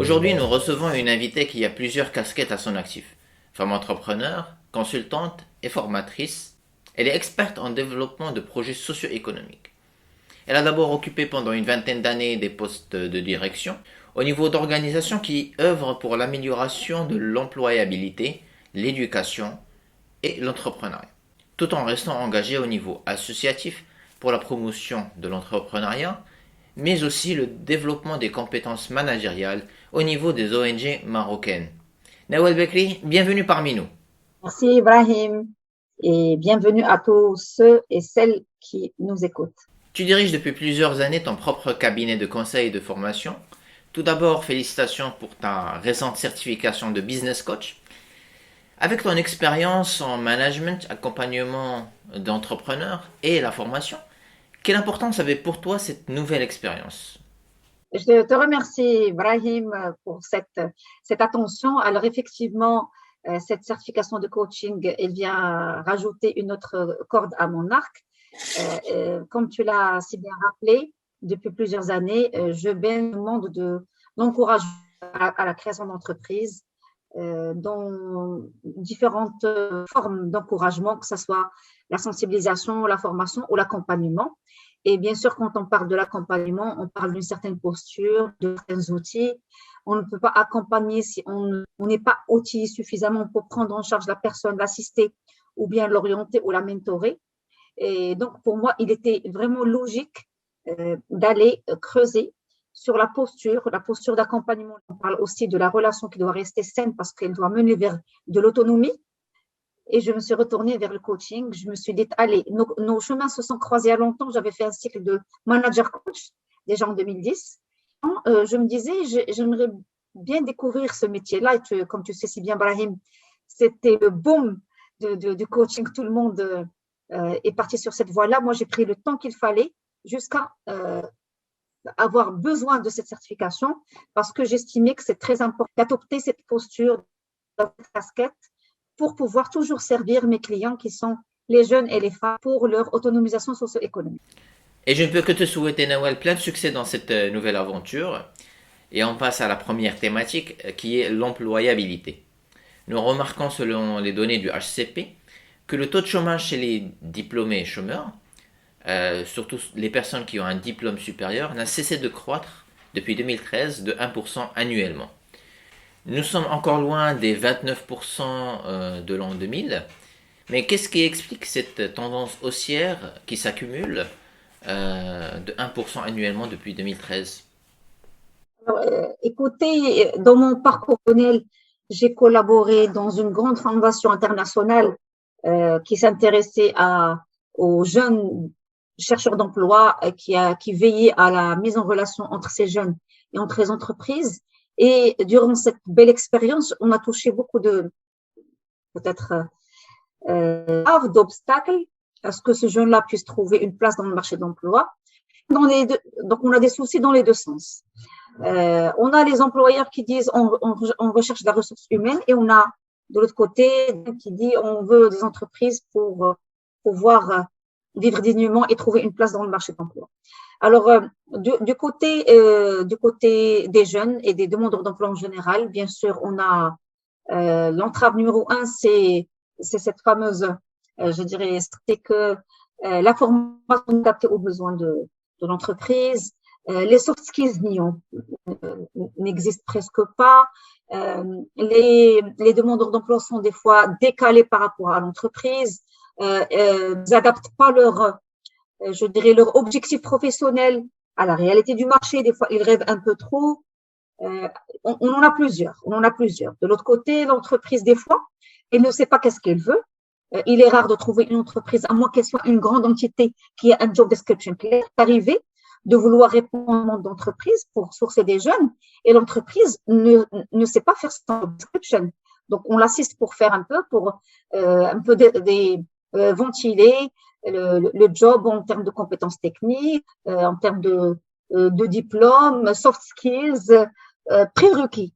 Aujourd'hui, nous recevons une invitée qui a plusieurs casquettes à son actif. Femme entrepreneur, consultante et formatrice, elle est experte en développement de projets socio-économiques. Elle a d'abord occupé pendant une vingtaine d'années des postes de direction au niveau d'organisations qui œuvrent pour l'amélioration de l'employabilité, l'éducation et l'entrepreneuriat, tout en restant engagée au niveau associatif pour la promotion de l'entrepreneuriat, mais aussi le développement des compétences managériales au niveau des ONG marocaines. Nawal Bekri, bienvenue parmi nous. Merci Ibrahim et bienvenue à tous ceux et celles qui nous écoutent. Tu diriges depuis plusieurs années ton propre cabinet de conseil et de formation. Tout d'abord, félicitations pour ta récente certification de business coach. Avec ton expérience en management, accompagnement d'entrepreneurs et la formation, quelle importance avait pour toi cette nouvelle expérience? Je te remercie Ibrahim pour cette attention. Alors effectivement, cette certification de coaching, elle vient rajouter une autre corde à mon arc. Comme tu l'as si bien rappelé, depuis plusieurs années, je baigne le monde de l'encouragement à la création d'entreprises dans différentes formes d'encouragement, que ce soit la sensibilisation, la formation ou l'accompagnement. Et bien sûr, quand on parle de l'accompagnement, on parle d'une certaine posture, de certains outils. On ne peut pas accompagner si on n'est pas outillé suffisamment pour prendre en charge la personne, l'assister ou bien l'orienter ou la mentorer. Et donc, pour moi, il était vraiment logique d'aller creuser sur la posture d'accompagnement. On parle aussi de la relation qui doit rester saine parce qu'elle doit mener vers de l'autonomie. Et je me suis retournée vers le coaching. Je me suis dit, allez, nos chemins se sont croisés à longtemps. J'avais fait un cycle de manager coach déjà en 2010. Je me disais, j'aimerais bien découvrir ce métier-là. Et comme tu sais si bien, Brahim, c'était le boom du coaching. Tout le monde est parti sur cette voie-là. Moi, j'ai pris le temps qu'il fallait jusqu'à avoir besoin de cette certification parce que j'estimais que c'est très important d'adopter cette posture, cette casquette pour pouvoir toujours servir mes clients qui sont les jeunes et les femmes pour leur autonomisation socio-économique. Et je ne peux que te souhaiter, Nawal, plein de succès dans cette nouvelle aventure. Et on passe à la première thématique qui est l'employabilité. Nous remarquons selon les données du HCP que le taux de chômage chez les diplômés chômeurs, surtout les personnes qui ont un diplôme supérieur, n'a cessé de croître depuis 2013 de 1% annuellement. Nous sommes encore loin des 29% de l'an 2000, mais qu'est-ce qui explique cette tendance haussière qui s'accumule de 1% annuellement depuis 2013? Alors, écoutez, dans mon parcours personnel, j'ai collaboré dans une grande fondation internationale qui s'intéressait aux jeunes chercheurs d'emploi, qui veillait à la mise en relation entre ces jeunes et entre les entreprises. Et durant cette belle expérience, on a touché beaucoup de, peut-être, d'obstacles à ce que ce jeune-là puisse trouver une place dans le marché de l'emploi. Donc, on a des soucis dans les deux sens. On a les employeurs qui disent on recherche de la ressource humaine et on a de l'autre côté qui dit on veut des entreprises pour pouvoir vivre dignement et trouver une place dans le marché de l'emploi. Alors, du côté des jeunes et des demandeurs d'emploi en général, bien sûr, on a l'entrave numéro un, c'est cette fameuse, je dirais, c'est que la formation est adaptée aux besoins de l'entreprise. Les soft skills n'existent presque pas. Les demandeurs d'emploi sont des fois décalés par rapport à l'entreprise. Ils n'adaptent pas leur objectif professionnel à la réalité du marché. Des fois, ils rêvent un peu trop. On en a plusieurs. De l'autre côté, l'entreprise, des fois, elle ne sait pas qu'est-ce qu'elle veut. Il est rare de trouver une entreprise, à moins qu'elle soit une grande entité qui ait un job description clair, d'arriver, de vouloir répondre au monde d'entreprise pour sourcer des jeunes, et l'entreprise ne sait pas faire son job description. Donc, on l'assiste pour faire un peu ventiler le job en termes de compétences techniques, en termes de diplômes, soft skills, prérequis.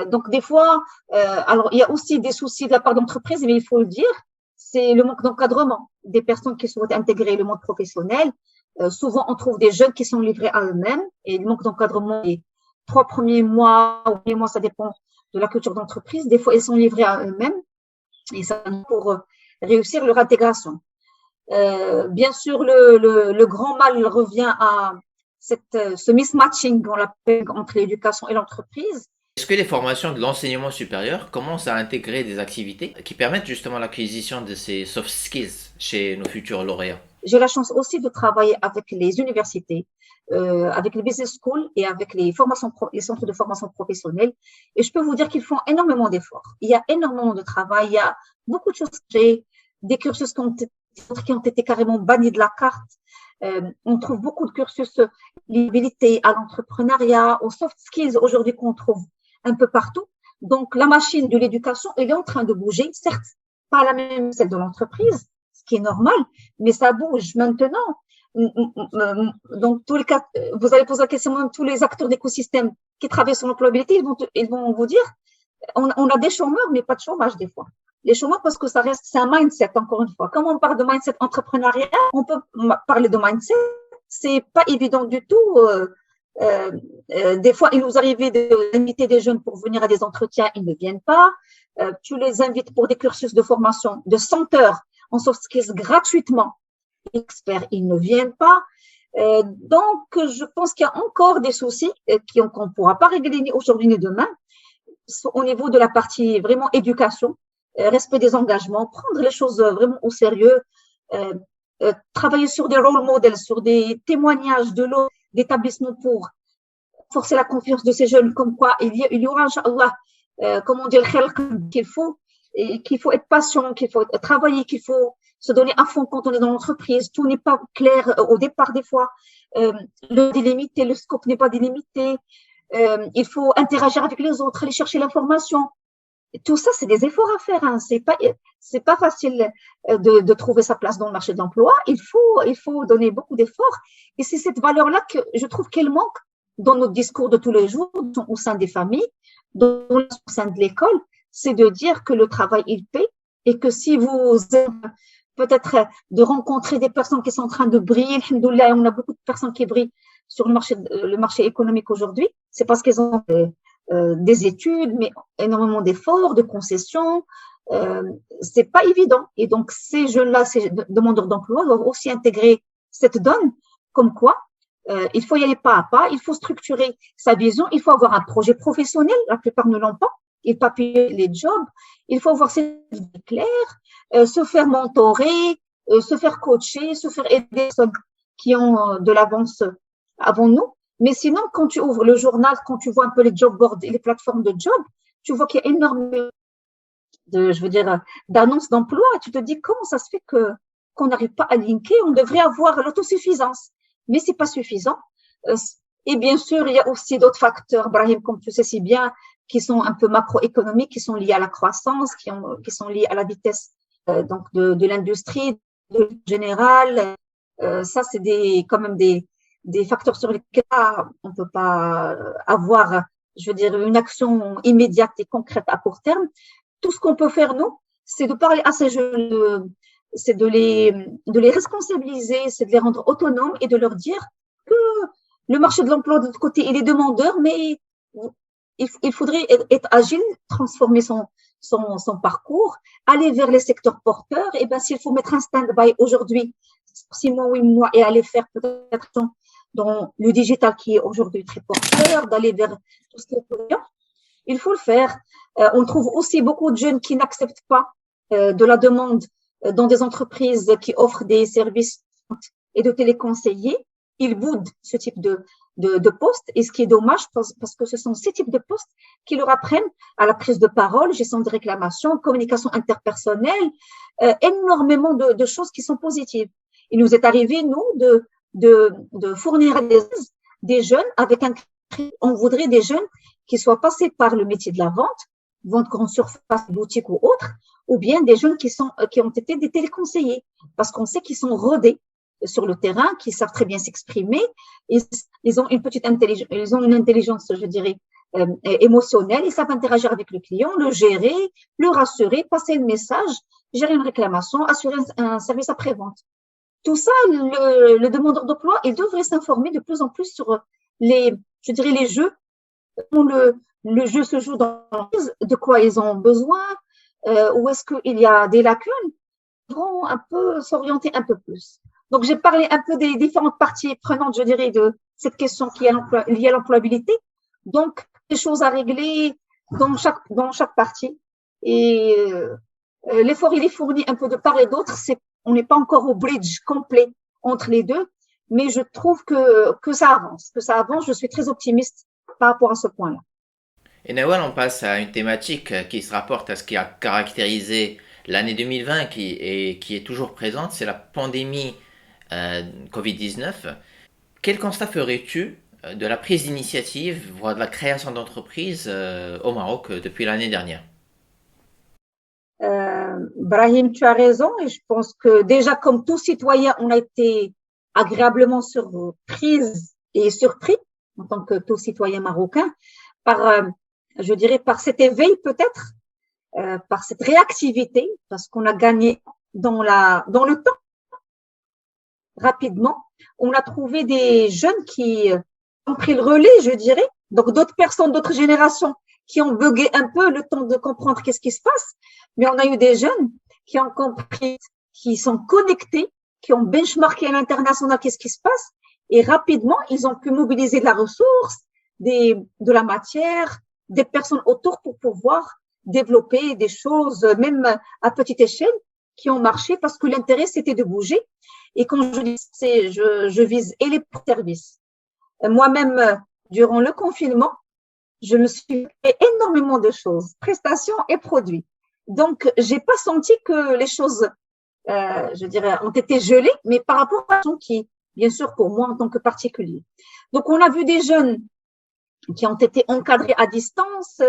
Donc, des fois, alors, il y a aussi des soucis de la part d'entreprise, mais il faut le dire, c'est le manque d'encadrement des personnes qui souhaitent intégrer le monde professionnel. Souvent, on trouve des jeunes qui sont livrés à eux-mêmes et le manque d'encadrement 3 premiers mois, ou 8 mois, ça dépend de la culture d'entreprise. Des fois, ils sont livrés à eux-mêmes et ça pour réussir leur intégration. Bien sûr, le grand mal revient à ce mismatching, on l'appelle, entre l'éducation et l'entreprise. Est-ce que les formations de l'enseignement supérieur commencent à intégrer des activités qui permettent justement l'acquisition de ces soft skills chez nos futurs lauréats? J'ai la chance aussi de travailler avec les universités, avec les business schools et avec les centres de formation professionnelle. Et je peux vous dire qu'ils font énormément d'efforts. Il y a énormément de travail. Il y a beaucoup de choses. J'ai des cursus qui ont été carrément bannis de la carte. On trouve beaucoup de cursus liés à l'entrepreneuriat, aux soft skills aujourd'hui qu'on trouve un peu partout. Donc, la machine de l'éducation, elle est en train de bouger. Certes, pas la même celle de l'entreprise, ce qui est normal, mais ça bouge maintenant. Donc, tous les cas, vous allez poser la question, tous les acteurs d'écosystème qui travaillent sur l'employabilité, ils vont vous dire, on a des chômeurs, mais pas de chômage des fois. Les chômeurs, parce que ça reste, c'est un mindset, encore une fois. Comme on parle de mindset entrepreneurial, on peut parler de mindset. C'est pas évident du tout. Des fois, il nous arrivait d'inviter des jeunes pour venir à des entretiens, ils ne viennent pas. Tu les invites pour des cursus de formation de 100 heures en soft skills gratuitement. Experts, ils ne viennent pas. Donc, je pense qu'il y a encore des soucis qu'on ne pourra pas régler aujourd'hui ni demain au niveau de la partie vraiment éducation, respect des engagements, prendre les choses vraiment au sérieux, travailler sur des role models, sur des témoignages de l'autre d'établissement pour forcer la confiance de ces jeunes, comme quoi il y aura, Inch'Allah, comme on dit, qu'il faut être patient, qu'il faut travailler, qu'il faut se donner à fond quand on est dans l'entreprise. Tout n'est pas clair au départ des fois. Le délimité, le scope n'est pas délimité. Il faut interagir avec les autres, aller chercher l'information. Tout ça, c'est des efforts à faire. Hein. C'est pas facile de trouver sa place dans le marché de l'emploi. Il faut donner beaucoup d'efforts. Et c'est cette valeur-là que je trouve qu'elle manque dans notre discours de tous les jours, au sein des familles, au sein de l'école. C'est de dire que le travail, il paie et que si vous peut-être de rencontrer des personnes qui sont en train de briller, alhamdoulilah, on a beaucoup de personnes qui brillent sur le marché économique aujourd'hui, c'est parce qu'elles ont des études, mais énormément d'efforts, de concessions. C'est pas évident. Et donc, ces jeunes-là, ces demandeurs d'emploi doivent aussi intégrer cette donne, comme quoi il faut y aller pas à pas, il faut structurer sa vision, il faut avoir un projet professionnel, la plupart ne l'ont pas, ils papillent les jobs, il faut avoir ses idées claires, se faire mentorer, se faire coacher, se faire aider des personnes qui ont de l'avance avant nous. Mais sinon, quand tu ouvres le journal, quand tu vois un peu les job boards et les plateformes de job, tu vois qu'il y a énormément d'annonces d'emploi. Et tu te dis comment ça se fait qu'on n'arrive pas à linker. On devrait avoir l'autosuffisance, mais c'est pas suffisant. Et bien sûr, il y a aussi d'autres facteurs, Brahim, comme tu sais si bien, qui sont un peu macroéconomiques, qui sont liés à la croissance, qui sont liés à la vitesse donc de l'industrie, de général. Ça, c'est quand même des facteurs sur lesquels on ne peut pas avoir, je veux dire, une action immédiate et concrète à court terme. Tout ce qu'on peut faire, nous, c'est de parler à ces jeunes, c'est de les responsabiliser, c'est de les rendre autonomes et de leur dire que le marché de l'emploi, de l'autre côté, il est demandeur, mais il faudrait être agile, transformer son parcours, aller vers les secteurs porteurs. Et bien, s'il faut mettre un stand-by aujourd'hui, 6 mois, 8 mois, et aller faire peut-être dans le digital qui est aujourd'hui très porteur, d'aller vers tout ce qui est payant, il faut le faire. On trouve aussi beaucoup de jeunes qui n'acceptent pas de la demande dans des entreprises qui offrent des services et de téléconseillers. Ils boudent ce type de poste, et ce qui est dommage parce que ce sont ces types de postes qui leur apprennent à la prise de parole, gestion de réclamation, communication interpersonnelle, énormément de choses qui sont positives. Il nous est arrivé, nous, de fournir des jeunes avec on voudrait des jeunes qui soient passés par le métier de la vente grande surface, boutique ou autre, ou bien des jeunes qui ont été des téléconseillers, parce qu'on sait qu'ils sont rodés sur le terrain, qui savent très bien s'exprimer, ils ont une intelligence, je dirais, émotionnelle, ils savent interagir avec le client, le gérer, le rassurer, passer le message, gérer une réclamation, assurer un service après-vente. Tout ça, le demandeur d'emploi, il devrait s'informer de plus en plus sur les jeux le jeu se joue dans de quoi ils ont besoin, ou est-ce qu'il y a des lacunes, ils vont un peu s'orienter un peu plus. Donc, j'ai parlé un peu des différentes parties prenantes, je dirais, de cette question qui est liée à l'employabilité. Donc, des choses à régler dans chaque partie. Et l'effort, il est fourni un peu de part et d'autre. On n'est pas encore au bridge complet entre les deux, mais je trouve que ça avance, Je suis très optimiste par rapport à ce point-là. Et Nawal, on passe à une thématique qui se rapporte à ce qui a caractérisé l'année 2020 qui est toujours présente, c'est la pandémie Covid-19. Quel constat ferais-tu de la prise d'initiative, voire de la création d'entreprises au Maroc depuis l'année dernière? Brahim, tu as raison et je pense que déjà, comme tout citoyen, on a été agréablement surprise et surpris en tant que tout citoyen marocain par, je dirais, par cet éveil peut-être, par cette réactivité, parce qu'on a gagné dans le temps rapidement. On a trouvé des jeunes qui ont pris le relais, je dirais, donc d'autres personnes, d'autres générations qui ont bugué un peu le temps de comprendre qu'est-ce qui se passe, mais on a eu des jeunes qui ont compris, qui sont connectés, qui ont benchmarké à l'international qu'est-ce qui se passe, et rapidement, ils ont pu mobiliser de la ressource, de la matière, des personnes autour pour pouvoir développer des choses, même à petite échelle, qui ont marché parce que l'intérêt, c'était de bouger. Et quand je dis, je vise et les services. Moi-même, durant le confinement, je me suis fait énormément de choses, prestations et produits. Donc, j'ai pas senti que les choses, je dirais, ont été gelées, mais par rapport à ce qui, bien sûr, pour moi en tant que particulier. Donc, on a vu des jeunes qui ont été encadrés à distance,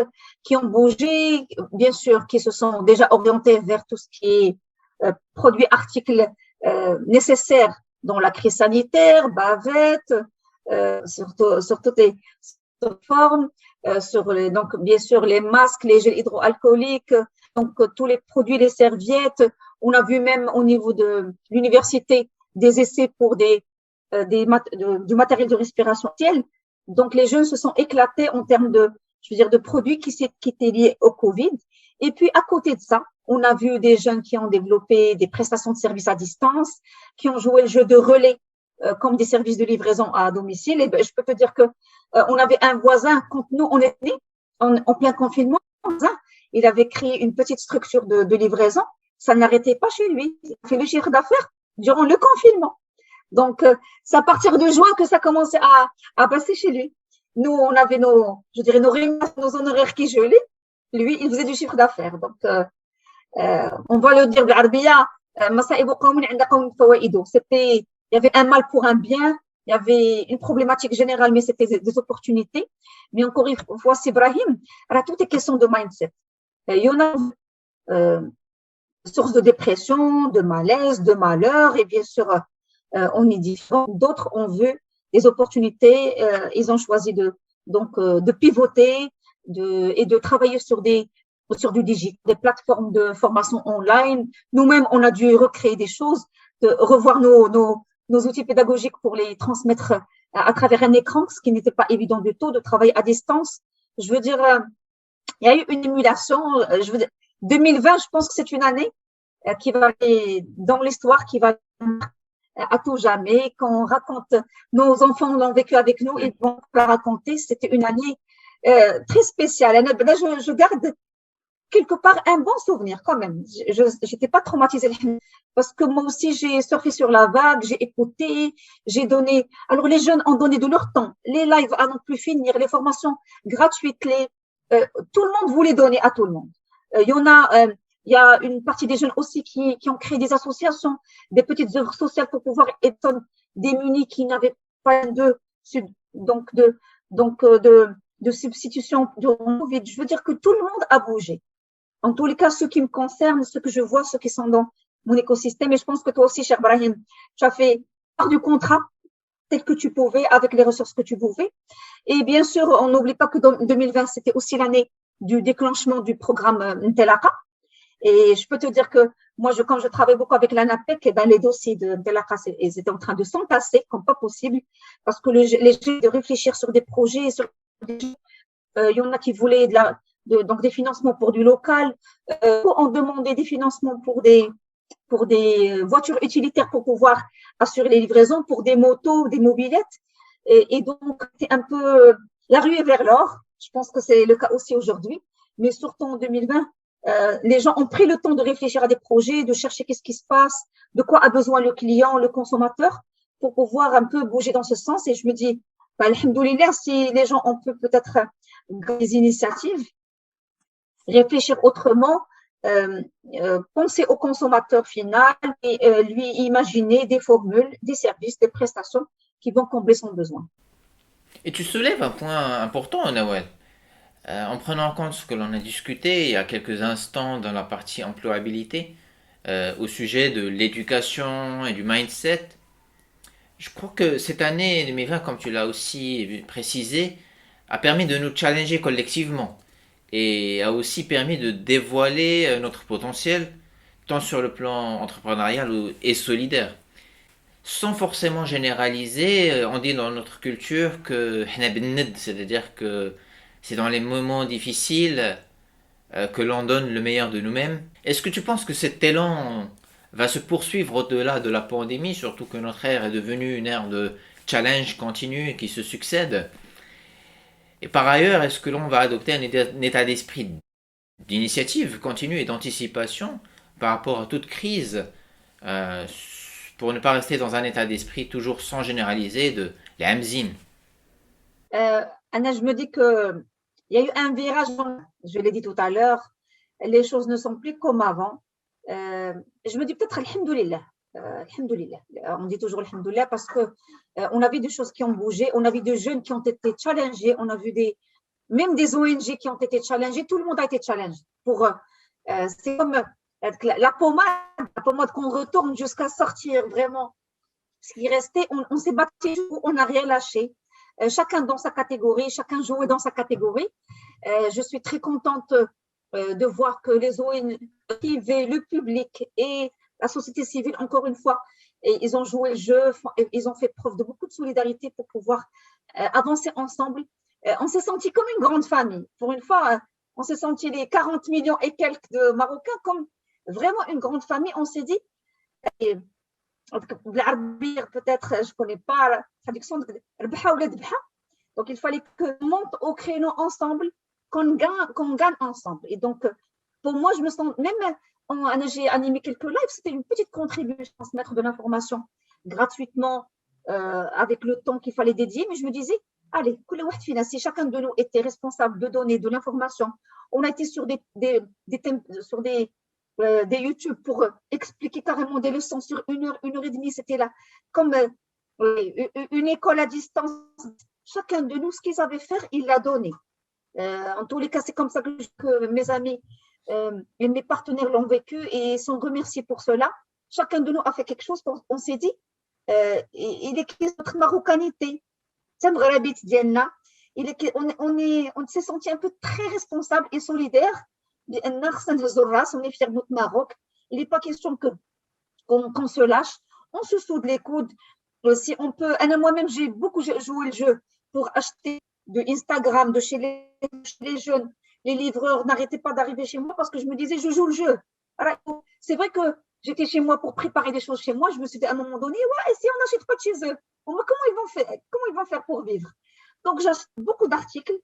qui ont bougé, bien sûr, qui se sont déjà orientés vers tout ce qui est produits, articles nécessaires dans la crise sanitaire, bavettes, sur toutes les formes, donc bien sûr les masques, les gels hydroalcooliques, donc tous les produits, les serviettes. On a vu même au niveau de l'université des essais pour du matériel de respiration artificielle. Donc les jeunes se sont éclatés en termes je veux dire, de produits qui étaient liés au Covid. Et puis à côté de ça, on a vu des jeunes qui ont développé des prestations de services à distance, qui ont joué le jeu de relais comme des services de livraison à domicile. Et ben, je peux te dire que on avait un voisin quand nous on était en plein confinement. Il avait créé une petite structure de livraison. Ça n'arrêtait pas chez lui. Il a fait le chiffre d'affaires durant le confinement. Donc c'est à partir de juin que ça commençait à passer chez lui. Nous on avait je dirais nos honoraires qui gelaient. Lui il faisait du chiffre d'affaires. Donc on va le dire بالعربية مصائب قوم عند قوم فوائد. C'était il y avait un mal pour un bien, il y avait une problématique générale, mais c'était des opportunités. Mais encore une fois, c'est Ibrahim, tout est question de mindset. Il y en a source de dépression, de malaise, de malheur, et bien sûr, on est différent. D'autres ont vu des opportunités, ils ont choisi de pivoter et de travailler sur du digital, des plateformes de formation online. Nous-mêmes, on a dû recréer des choses, de revoir nos outils pédagogiques pour les transmettre à travers un écran, ce qui n'était pas évident du tout, de travailler à distance. Je veux dire, il y a eu une émulation. Je veux dire, 2020, je pense que c'est une année qui va aller dans l'histoire, qui va à tout jamais. Quand on raconte, nos enfants l'ont vécu avec nous, ils vont la raconter. C'était une année très spéciale. Là, je garde quelque part un bon souvenir quand même. Je n'étais pas traumatisée parce que moi aussi j'ai surfé sur la vague, j'ai écouté, j'ai donné. Alors les jeunes ont donné de leur temps, les lives à n'en plus finir, les formations gratuites, tout le monde voulait donner à tout le monde. Il y a une partie des jeunes aussi qui ont créé des associations, des petites œuvres sociales pour pouvoir aider des démunis qui n'avaient pas de substitution durant Covid. Je veux dire que tout le monde a bougé. En tous les cas, ceux qui me concernent, ceux que je vois, ceux qui sont dans mon écosystème, et je pense que toi aussi, cher Brahim, tu as fait part du contrat tel que tu pouvais, avec les ressources que tu pouvais. Et bien sûr, on n'oublie pas que dans 2020, c'était aussi l'année du déclenchement du programme Ntelaka. Et je peux te dire que moi, quand je travaille beaucoup avec l'ANAPEC, eh ben, les dossiers de Ntelaka, ils étaient en train de s'entasser comme pas possible, parce que les gens de réfléchir sur des projets, sur des il y en a qui voulaient donc des financements pour du local, ont demandé des financements pour des voitures utilitaires pour pouvoir assurer les livraisons, pour des motos, des mobylettes. Et donc, c'est un peu la ruée vers l'or. Je pense que c'est le cas aussi aujourd'hui. Mais surtout en 2020, les gens ont pris le temps de réfléchir à des projets, de chercher qu'est-ce qui se passe, de quoi a besoin le client, le consommateur, pour pouvoir un peu bouger dans ce sens. Et je me dis, bah, alhamdoulilah, si les gens ont peut-être des initiatives, réfléchir autrement, penser au consommateur final et lui imaginer des formules, des services, des prestations qui vont combler son besoin. Et tu soulèves un point important, Nawel. En prenant en compte ce que l'on a discuté il y a quelques instants dans la partie employabilité, au sujet de l'éducation et du mindset, je crois que cette année 2020, comme tu l'as aussi précisé, a permis de nous challenger collectivement et a aussi permis de dévoiler notre potentiel, tant sur le plan entrepreneurial et solidaire. Sans forcément généraliser, on dit dans notre culture que c'est-à-dire que c'est dans les moments difficiles que l'on donne le meilleur de nous-mêmes. Est-ce que tu penses que cet élan va se poursuivre au-delà de la pandémie, surtout que notre ère est devenue une ère de challenge continu qui se succèdent? Et par ailleurs, est-ce que l'on va adopter un état d'esprit d'initiative continue et d'anticipation par rapport à toute crise, euh, pour ne pas rester dans un état d'esprit toujours sans généraliser de la hamzine? Anna, je me dis que il y a eu un virage, je l'ai dit tout à l'heure, les choses ne sont plus comme avant. Je me dis peut-être alhamdoulilah. Alhamdoulilah. On dit toujours alhamdoulilah parce que on a vu des choses qui ont bougé, on a vu des jeunes qui ont été challengés, on a vu même des ONG qui ont été challengés, tout le monde a été challengé. C'est comme la pommade qu'on retourne jusqu'à sortir vraiment ce qui restait. On s'est battu, on n'a rien lâché. Chacun dans sa catégorie, chacun jouait dans sa catégorie. Je suis très contente de voir que les ONG, le public et la société civile, encore une fois, et ils ont joué le jeu, ils ont fait preuve de beaucoup de solidarité pour pouvoir avancer ensemble. On s'est senti comme une grande famille. Pour une fois, on s'est senti les 40 millions et quelques de Marocains comme vraiment une grande famille. On s'est dit, peut-être, je ne connais pas la traduction de Rbha ou Ledbha. Donc, il fallait qu'on monte au créneau ensemble, qu'on gagne ensemble. Et donc, pour moi, je me sens, même j'ai animé quelques lives, c'était une petite contribution, transmettre de l'information gratuitement, avec le temps qu'il fallait dédier. Mais je me disais, allez, si chacun de nous était responsable de donner de l'information, on a été sur des thèmes, sur des YouTube pour expliquer carrément des leçons sur 1 heure et demie. C'était là comme une école à distance. Chacun de nous, ce qu'ils avaient faire, il l'a donné. En tous les cas, c'est comme ça que mes amis et mes partenaires l'ont vécu et sont remerciés pour cela. Chacun de nous a fait quelque chose. On s'est dit, il est notre marocanité. On s'est senti un peu très responsable et solidaire. On est fiers de notre Maroc. Il n'est pas question qu'on se lâche. On se soude les coudes. Si on peut, moi-même, j'ai beaucoup joué le jeu pour acheter de Instagram, de chez les jeunes. Les livreurs n'arrêtaient pas d'arriver chez moi parce que je me disais, je joue le jeu. Alors, c'est vrai que j'étais chez moi pour préparer des choses chez moi. Je me suis dit à un moment donné, ouais, et si on n'achète pas de chez eux, comment ils vont faire pour vivre? Donc, j'achète beaucoup d'articles,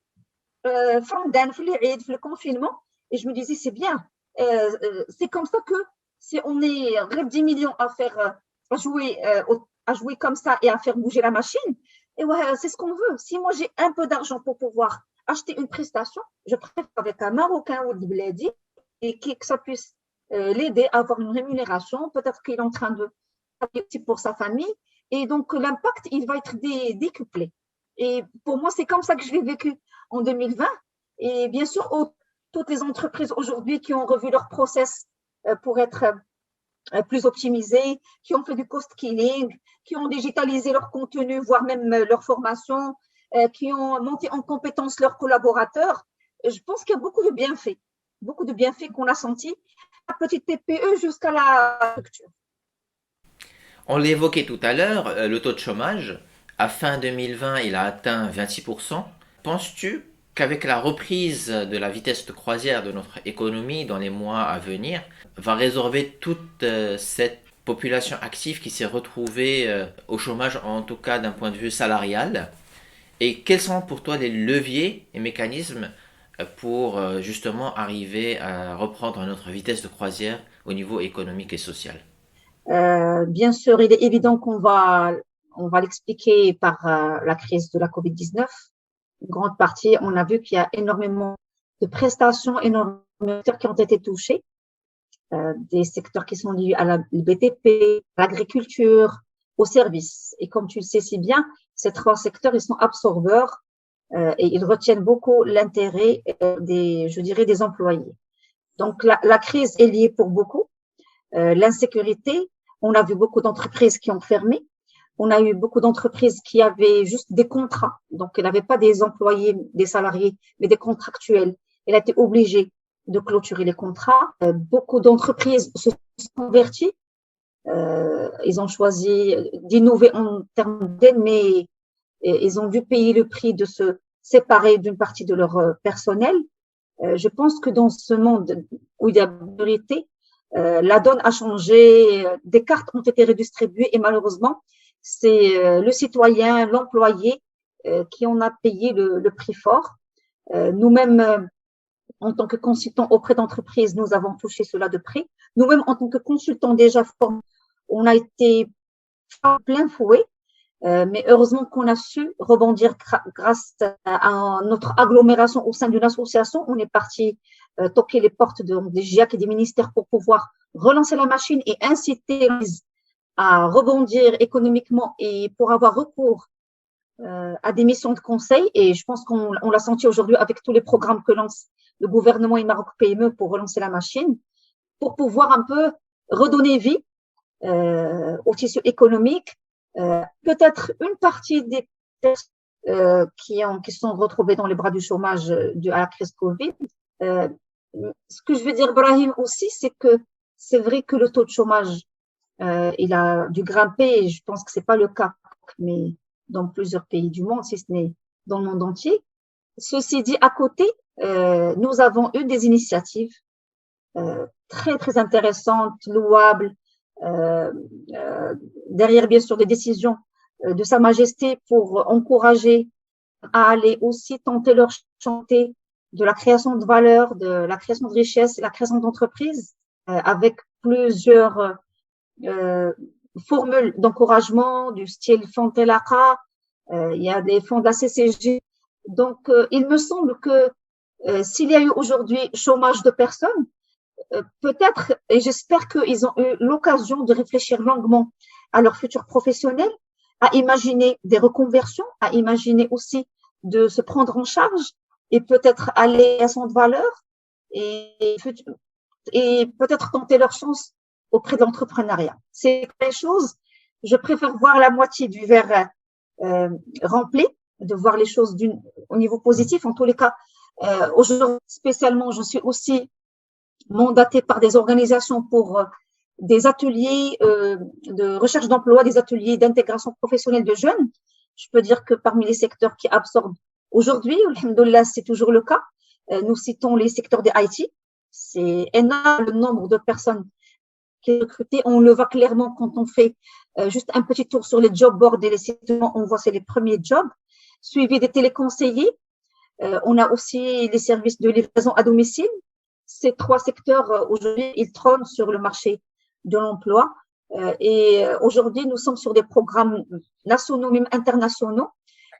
le confinement. Et je me disais, c'est bien. C'est comme ça que si on est 10 millions à jouer comme ça et à faire bouger la machine, et ouais, c'est ce qu'on veut. Si moi j'ai un peu d'argent pour pouvoir acheter une prestation, je préfère avec un Marocain ou de Bledi et que ça puisse l'aider à avoir une rémunération. Peut-être qu'il est en train de travailler aussi pour sa famille. Et donc, l'impact, il va être décuplé. Et pour moi, c'est comme ça que je l'ai vécu en 2020. Et bien sûr, toutes les entreprises aujourd'hui qui ont revu leur process pour être plus optimisées, qui ont fait du cost killing, qui ont digitalisé leur contenu, voire même leur formation, qui ont monté en compétence leurs collaborateurs. Je pense qu'il y a beaucoup de bienfaits qu'on a sentis, la petite TPE jusqu'à la structure. On l'évoquait tout à l'heure, le taux de chômage, à fin 2020, il a atteint 26%. Penses-tu qu'avec la reprise de la vitesse de croisière de notre économie dans les mois à venir, va résorber toute cette population active qui s'est retrouvée au chômage, en tout cas d'un point de vue salarial. Et quels sont pour toi les leviers et mécanismes pour justement arriver à reprendre notre vitesse de croisière au niveau économique et social? Bien sûr, il est évident on va l'expliquer par la crise de la COVID-19. Une grande partie, on a vu qu'il y a énormément de prestations, énormément de secteurs qui ont été touchés, des secteurs qui sont liés à la BTP, à l'agriculture, aux services. Et comme tu le sais si bien, ces trois secteurs, ils sont absorbeurs et ils retiennent beaucoup l'intérêt je dirais, des employés. Donc, la crise est liée pour beaucoup. L'insécurité, on a vu beaucoup d'entreprises qui ont fermé. On a eu beaucoup d'entreprises qui avaient juste des contrats. Donc, elles n'avaient pas des employés, des salariés, mais des contractuels. Elle a été obligée de clôturer les contrats. Beaucoup d'entreprises se sont converties. Ils ont choisi d'innover en termes d'aide, mais ils ont dû payer le prix de se séparer d'une partie de leur personnel. Je pense que dans ce monde où il y a priorité, la donne a changé, des cartes ont été redistribuées et malheureusement, c'est le citoyen, l'employé qui en a payé le prix fort. Nous-mêmes, en tant que consultants auprès d'entreprises, nous avons touché cela de près. Nous-mêmes, en tant que consultants déjà formés, on a été plein fouet, mais heureusement qu'on a su rebondir grâce à notre agglomération au sein d'une association. On est parti toquer les portes des GIAC et des ministères pour pouvoir relancer la machine et inciter à rebondir économiquement et pour avoir recours à des missions de conseil. Et je pense qu'on l'a senti aujourd'hui avec tous les programmes que lance le gouvernement et Maroc PME pour relancer la machine, pour pouvoir un peu redonner vie au tissu économique. Peut-être une partie des personnes qui sont retrouvées dans les bras du chômage dû à la crise Covid. Ce que je veux dire, Brahim, aussi, c'est que c'est vrai que le taux de chômage, il a dû grimper, et je pense que c'est pas le cas, mais dans plusieurs pays du monde, si ce n'est dans le monde entier. Ceci dit, à côté, nous avons eu des initiatives très, très intéressantes, louables, derrière, bien sûr, des décisions de Sa Majesté pour encourager à aller aussi tenter leur chantier de la création de valeur, de la création de richesse, la création d'entreprises, avec plusieurs formules d'encouragement du style fonds Telaka, il y a des fonds de la CCG. Donc, il me semble que s'il y a eu aujourd'hui chômage de personnes, peut-être, et j'espère qu'ils ont eu l'occasion de réfléchir longuement à leur futur professionnel, à imaginer des reconversions, à imaginer aussi de se prendre en charge et peut-être aller à son valeur et peut-être tenter leur chance auprès de l'entrepreneuriat. C'est quelque chose, je préfère voir la moitié du verre rempli, de voir les choses au niveau positif. En tous les cas, aujourd'hui, spécialement, je suis aussi mandatée par des organisations pour des ateliers de recherche d'emploi, des ateliers d'intégration professionnelle de jeunes. Je peux dire que parmi les secteurs qui absorbent aujourd'hui, alhamdoulilah, c'est toujours le cas. Nous citons les secteurs des IT. C'est énorme le nombre de personnes qui sont recrutées. On le voit clairement quand on fait juste un petit tour sur les job boards et les sites, on voit c'est les premiers jobs, suivi des téléconseillers. On a aussi les services de livraison à domicile. Ces trois secteurs, aujourd'hui, ils trônent sur le marché de l'emploi. Et aujourd'hui, nous sommes sur des programmes nationaux, même internationaux,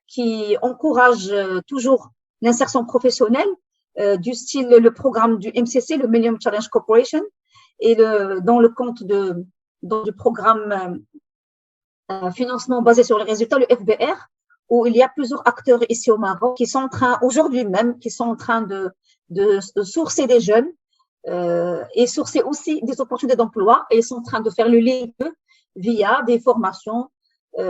qui encouragent toujours l'insertion professionnelle, du style le programme du MCC, le Millennium Challenge Corporation, et dans le compte du programme financement basé sur les résultats, le FBR, où il y a plusieurs acteurs ici au Maroc qui sont en train, aujourd'hui même, qui sont en train de sourcer des jeunes et sourcer aussi des opportunités d'emploi, et ils sont en train de faire le lien via des formations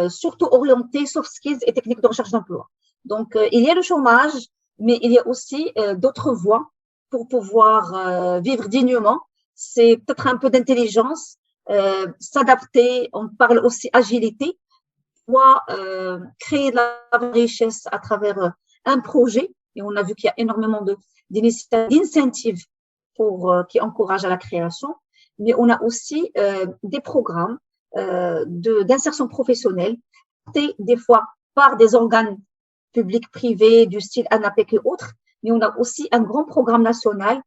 surtout orientées soft skills et techniques de recherche d'emploi. Donc, il y a le chômage, mais il y a aussi d'autres voies pour pouvoir vivre dignement. C'est peut-être un peu d'intelligence, s'adapter, on parle aussi agilité, créer de la richesse à travers un projet et on a vu qu'il y a énormément d'initiatives qui encouragent à la création, mais on a aussi des programmes d'insertion professionnelle, des fois par des organes publics, privés, du style ANAPEC et autres, mais on a aussi un grand programme national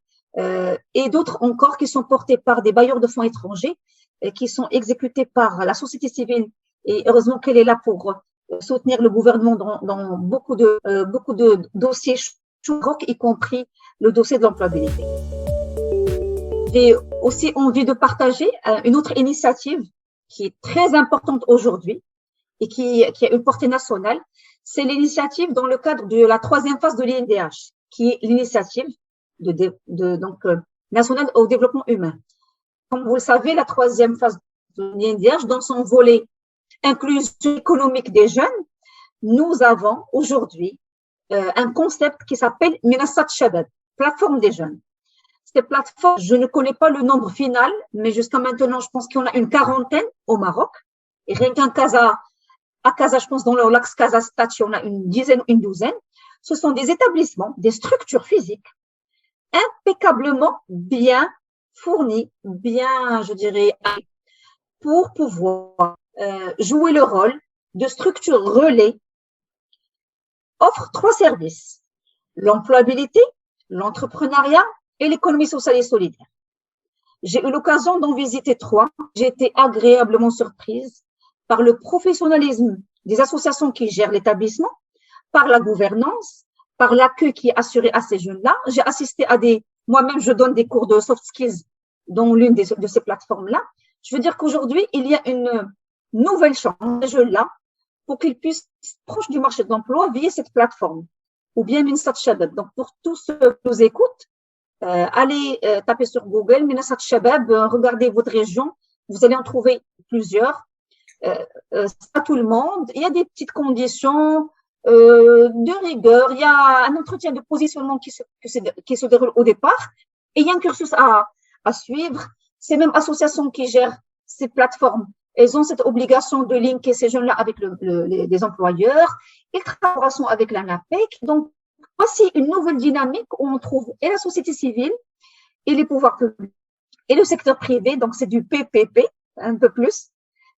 et d'autres encore qui sont portés par des bailleurs de fonds étrangers et qui sont exécutés par la société civile. Et heureusement qu'elle est là pour soutenir le gouvernement dans beaucoup de dossiers chauds, y compris le dossier de l'employabilité. J'ai aussi envie de partager une autre initiative qui est très importante aujourd'hui et qui a une portée nationale. C'est l'initiative dans le cadre de la troisième phase de l'INDH, qui est l'initiative nationale au développement humain. Comme vous le savez, la troisième phase de l'INDH, dans son volet inclusion économique des jeunes, nous avons aujourd'hui un concept qui s'appelle Minassat Shabab, plateforme des jeunes. Cette plateforme, je ne connais pas le nombre final, mais jusqu'à maintenant, je pense qu'il y en a une quarantaine au Maroc. Et rien qu'à Casa, je pense, dans le lac Casa Stat, il y en a une dizaine, une douzaine. Ce sont des établissements, des structures physiques impeccablement bien fournies, bien, je dirais, pour pouvoir jouer le rôle de structure relais, offre 3 services: l'employabilité, l'entrepreneuriat et l'économie sociale et solidaire. J'ai eu l'occasion d'en visiter 3. J'ai été agréablement surprise par le professionnalisme des associations qui gèrent l'établissement, par la gouvernance, par l'accueil qui est assuré à ces jeunes-là. J'ai assisté à moi-même, je donne des cours de soft skills dans l'une de ces plateformes-là. Je veux dire qu'aujourd'hui, il y a une nouvelle chance ces jeunes-là pour qu'ils puissent être proches du marché de l'emploi via cette plateforme, ou bien Minassat Shabab. Donc, pour tous ceux qui nous écoutent, allez taper sur Google Minassat Shabab, regardez votre région, vous allez en trouver plusieurs. À tout le monde, il y a des petites conditions de rigueur, il y a un entretien de positionnement qui se déroule au départ, et il y a un cursus à suivre. Ces mêmes associations qui gèrent ces plateformes, elles ont cette obligation de linker ces jeunes-là avec les employeurs, et collaboration avec l'ANAPEC. Donc, voici une nouvelle dynamique où on trouve et la société civile, et les pouvoirs publics, et le secteur privé, donc c'est du PPP, un peu plus,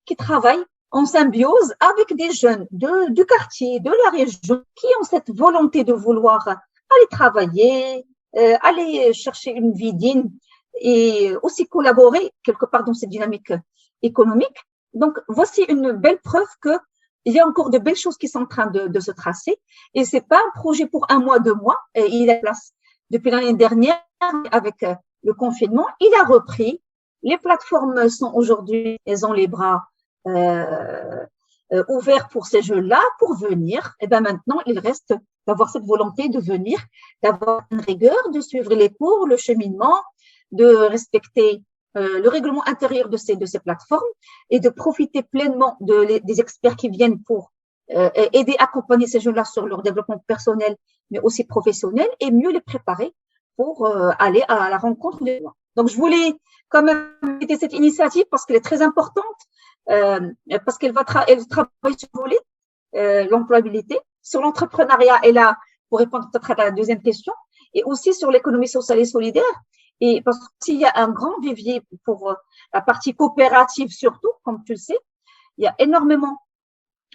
qui travaillent en symbiose avec des jeunes du quartier, de la région, qui ont cette volonté de vouloir aller travailler, aller chercher une vie digne et aussi collaborer quelque part dans cette dynamique économique. Donc, voici une belle preuve qu'il y a encore de belles choses qui sont en train de se tracer. Et c'est pas un projet pour 1 mois, 2 mois. Et il est place depuis l'année dernière avec le confinement. Il a repris. Les plateformes sont aujourd'hui, elles ont les bras ouverts pour ces jeux-là, pour venir. Et bien maintenant, il reste d'avoir cette volonté de venir, d'avoir une rigueur, de suivre les cours, le cheminement, de respecter le règlement intérieur de ces plateformes et de profiter pleinement des experts qui viennent pour aider, accompagner ces jeunes-là sur leur développement personnel, mais aussi professionnel, et mieux les préparer pour aller à la rencontre des lois. Donc, je voulais quand même aider cette initiative parce qu'elle est très importante, parce qu'elle elle travaille sur le volet, l'employabilité, sur l'entrepreneuriat, et là, pour répondre peut-être à la deuxième question, et aussi sur l'économie sociale et solidaire. Et parce qu'il y a un grand vivier pour la partie coopérative surtout, comme tu le sais, il y a énormément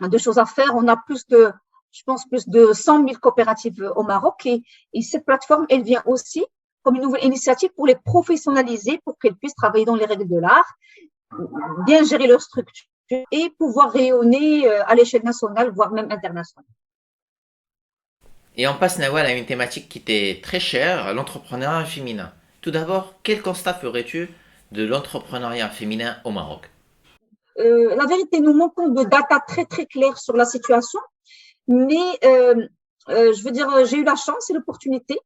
de choses à faire. On a je pense, plus de 100 000 coopératives au Maroc, et cette plateforme, elle vient aussi comme une nouvelle initiative pour les professionnaliser, pour qu'elles puissent travailler dans les règles de l'art, bien gérer leur structure et pouvoir rayonner à l'échelle nationale, voire même internationale. Et on passe, Nawal, à une thématique qui t'est très chère, l'entrepreneuriat féminin. Tout d'abord, quel constat ferais-tu de l'entrepreneuriat féminin au Maroc? La vérité, nous manquons de data très très claires sur la situation, mais je veux dire, j'ai eu la chance et l'opportunité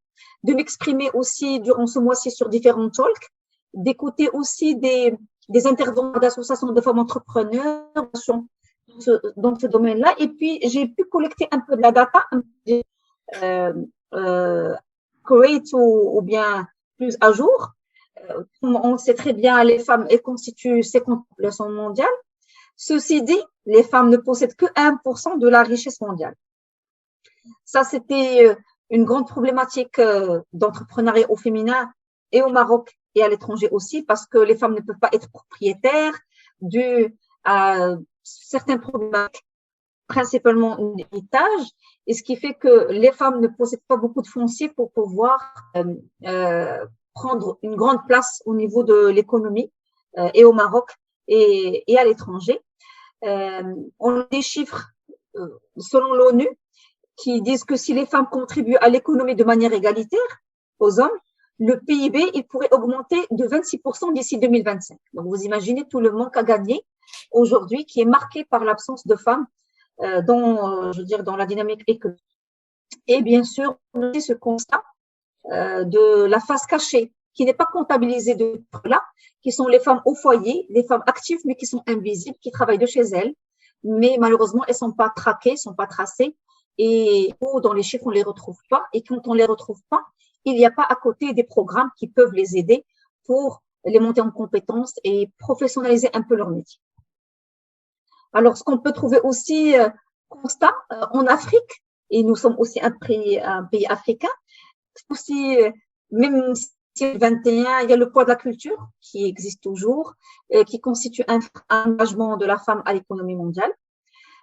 de m'exprimer aussi durant ce mois-ci sur différents talks, d'écouter aussi des intervenants d'associations de femmes entrepreneurs dans ce domaine-là, et puis j'ai pu collecter un peu de la data, correct ou bien plus à jour. On sait très bien, les femmes, elles constituent 50% de la population mondiale. Ceci dit, les femmes ne possèdent que 1% de la richesse mondiale. Ça, c'était une grande problématique d'entrepreneuriat au féminin et au Maroc et à l'étranger aussi, parce que les femmes ne peuvent pas être propriétaires dû à certains problèmes, principalement l'héritage, et ce qui fait que les femmes ne possèdent pas beaucoup de foncier pour pouvoir prendre une grande place au niveau de l'économie et au Maroc et à l'étranger. On a des chiffres selon l'ONU qui disent que si les femmes contribuent à l'économie de manière égalitaire aux hommes, le PIB, il pourrait augmenter de 26% d'ici 2025. Donc, vous imaginez tout le manque à gagner aujourd'hui qui est marqué par l'absence de femmes dans la dynamique économique. Et bien sûr, on a ce constat de la face cachée qui n'est pas comptabilisée de là, qui sont les femmes au foyer, les femmes actives mais qui sont invisibles, qui travaillent de chez elles, mais malheureusement, elles sont pas traquées, sont pas tracées, et dans les chiffres, on les retrouve pas. Et quand on les retrouve pas, il n'y a pas à côté des programmes qui peuvent les aider pour les monter en compétences et professionnaliser un peu leur métier. Alors, ce qu'on peut trouver aussi constat en Afrique, et nous sommes aussi un pays africain, aussi, même si 21, il y a le poids de la culture qui existe toujours, qui constitue un engagement de la femme à l'économie mondiale.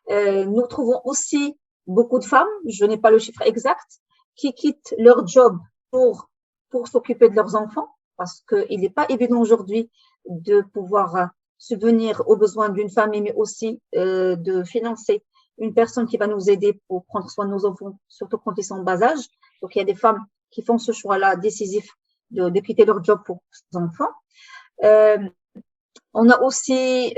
Nous trouvons aussi beaucoup de femmes, je n'ai pas le chiffre exact, qui quittent leur job pour s'occuper de leurs enfants, parce qu'il n'est pas évident aujourd'hui de pouvoir subvenir aux besoins d'une famille, mais aussi de financer une personne qui va nous aider pour prendre soin de nos enfants, surtout quand ils sont en bas âge. Donc, il y a des femmes qui font ce choix-là décisif de quitter leur job pour leurs enfants. On a aussi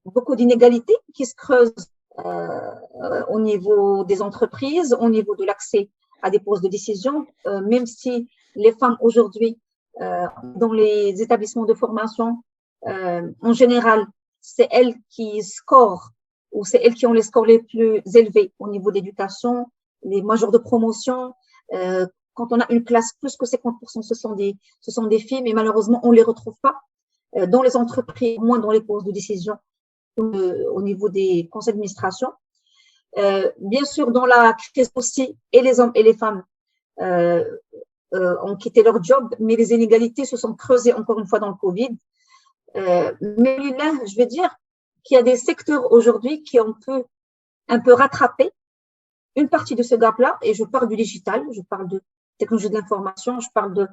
beaucoup d'inégalités qui se creusent au niveau des entreprises, au niveau de l'accès à des postes de décision, même si les femmes aujourd'hui, dans les établissements de formation, en général, c'est elles qui scorent ou c'est elles qui ont les scores les plus élevés au niveau d'éducation, les majors de promotion. Quand on a une classe, plus que 50%, ce sont des filles, mais malheureusement, on ne les retrouve pas dans les entreprises, moins dans les postes de décision au niveau des conseils d'administration. Bien sûr, dans la crise aussi, et les hommes et les femmes ont quitté leur job, mais les inégalités se sont creusées encore une fois dans le Covid. Mais là, je vais dire qu'il y a des secteurs aujourd'hui qui ont un peu rattrapé une partie de ce gap-là, et je parle du digital, je parle de technologie de l'information, je parle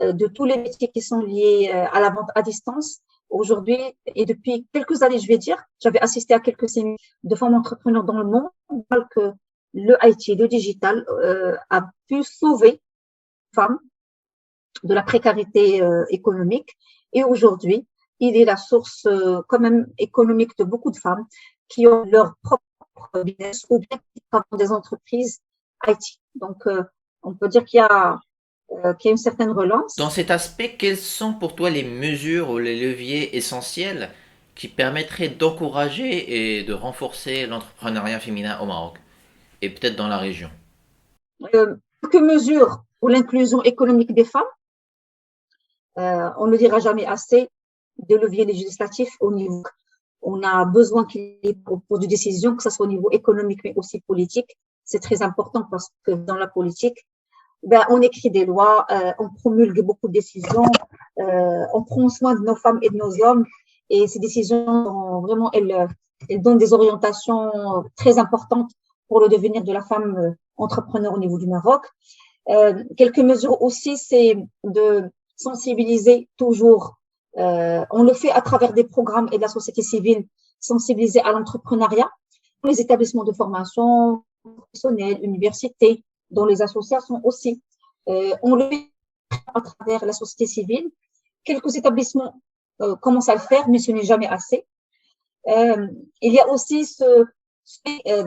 de tous les métiers qui sont liés à la vente à distance. Aujourd'hui, et depuis quelques années, je vais dire, j'avais assisté à quelques séminaires de femmes entrepreneurs dans le monde, que le IT, le digital a pu sauver les femmes de la précarité économique. Et aujourd'hui, il est la source quand même économique de beaucoup de femmes qui ont leur propre business ou bien qui travaillent dans des entreprises IT. Donc, on peut dire qu'il y a une certaine relance. Dans cet aspect, quelles sont pour toi les mesures ou les leviers essentiels qui permettraient d'encourager et de renforcer l'entrepreneuriat féminin au Maroc et peut-être dans la région? Quelques mesures pour l'inclusion économique des femmes. On ne dira jamais assez de leviers législatifs au niveau. On a besoin qu'il y ait pour des décisions, que ce soit au niveau économique mais aussi politique. C'est très important parce que dans la politique, on écrit des lois, on promulgue beaucoup de décisions, on prend soin de nos femmes et de nos hommes, et ces décisions, vraiment, elles donnent des orientations très importantes pour le devenir de la femme entrepreneur au niveau du Maroc. Quelques mesures aussi, c'est de sensibiliser toujours. On le fait à travers des programmes et de la société civile, sensibiliser à l'entrepreneuriat, les établissements de formation professionnels, universités, dans les associations aussi. On le fait à travers la société civile. Quelques établissements commencent à le faire, mais ce n'est jamais assez. Il y a aussi ce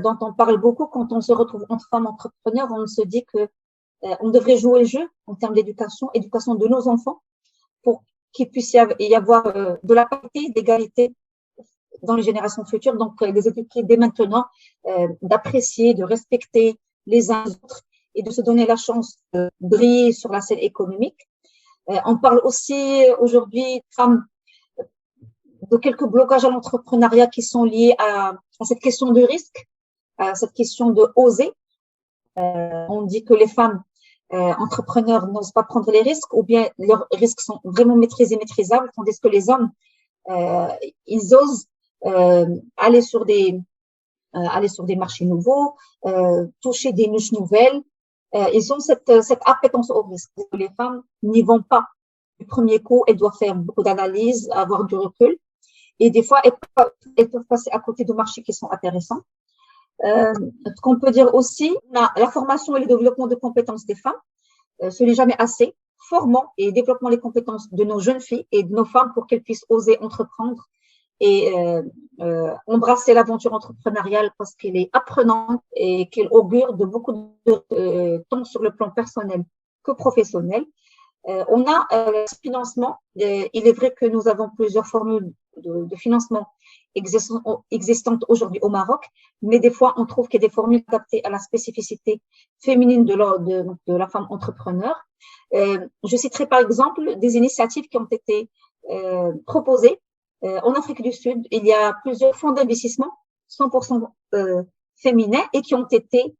dont on parle beaucoup quand on se retrouve entre femmes entrepreneurs, on se dit que on devrait jouer le jeu en termes d'éducation, éducation de nos enfants, pour qu'il puisse y avoir de la parité, d'égalité dans les générations futures. Donc, les éduquer dès maintenant, d'apprécier, de respecter les uns les autres et de se donner la chance de briller sur la scène économique. On parle aussi aujourd'hui de quelques blocages à l'entrepreneuriat qui sont liés à cette question de risque, à cette question de oser. On dit que les femmes entrepreneurs n'osent pas prendre les risques ou bien leurs risques sont vraiment maîtrisés, maîtrisables, tandis que les hommes, ils osent aller sur des marchés nouveaux, toucher des niches nouvelles. Ils ont cette appétence au risque. Les femmes n'y vont pas du premier coup, elles doivent faire beaucoup d'analyses, avoir du recul. Et des fois, elles peuvent passer à côté de marchés qui sont intéressants. Ce qu'on peut dire aussi, la formation et le développement de compétences des femmes, ce n'est jamais assez. Formons et développons les compétences de nos jeunes filles et de nos femmes pour qu'elles puissent oser entreprendre et embrasser l'aventure entrepreneuriale parce qu'elle est apprenante et qu'elle augure de beaucoup de tant sur le plan personnel que professionnel. On a le financement. Il est vrai que nous avons plusieurs formules de financement existantes aujourd'hui au Maroc, mais des fois, on trouve qu'il y a des formules adaptées à la spécificité féminine de la femme entrepreneur. Je citerai par exemple des initiatives qui ont été proposées en Afrique du Sud. Il y a plusieurs fonds d'investissement 100% féminins et qui ont été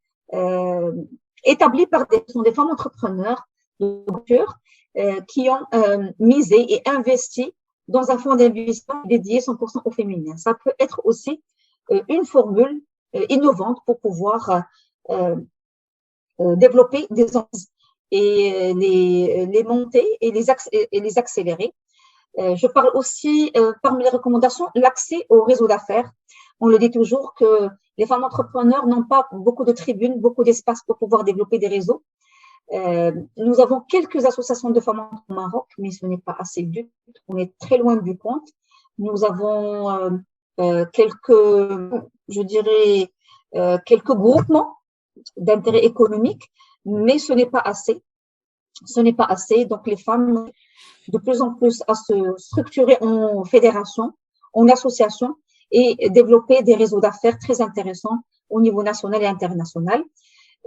établis par des femmes entrepreneurs de culture qui ont misé et investi dans un fonds d'investissement dédié 100% au féminin. Ça peut être aussi une formule innovante pour pouvoir développer des entreprises et les monter et les accélérer. Je parle aussi, parmi les recommandations, l'accès au réseau d'affaires. On le dit toujours que les femmes entrepreneurs n'ont pas beaucoup de tribunes, beaucoup d'espace pour pouvoir développer des réseaux. Nous avons quelques associations de femmes au Maroc, mais ce n'est pas assez du tout. On est très loin du compte. Nous avons je dirais, quelques groupements d'intérêt économique, mais ce n'est pas assez. Ce n'est pas assez. Donc, les femmes, de plus en plus, à se structurer en fédération, en association et développer des réseaux d'affaires très intéressants au niveau national et international.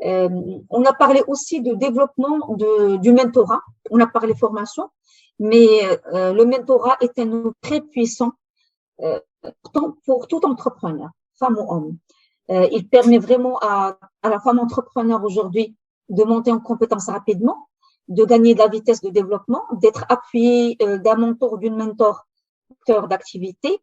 On a parlé aussi de développement du mentorat. On a parlé formation, mais le mentorat est un outil très puissant pour tout entrepreneur, femme ou homme. Il permet vraiment à la femme entrepreneur aujourd'hui de monter en compétence rapidement, de gagner de la vitesse de développement, d'être appuyée d'un mentor ou d'une mentor d'activité,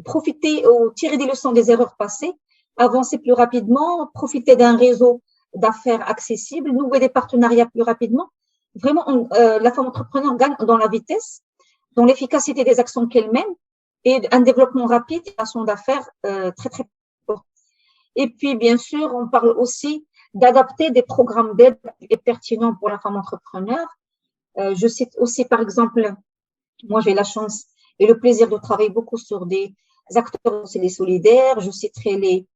profiter ou tirer des leçons des erreurs passées, avancer plus rapidement, profiter d'un réseau d'affaires accessible, nouer des partenariats plus rapidement. Vraiment, la femme entrepreneur gagne dans la vitesse, dans l'efficacité des actions qu'elle mène et un développement rapide et façon d'affaires très, très fort. Et puis, bien sûr, on parle aussi d'adapter des programmes d'aide pertinents pour la femme entrepreneur. Je cite aussi, par exemple, moi, j'ai la chance et le plaisir de travailler beaucoup sur des acteurs solidaires. Je citerai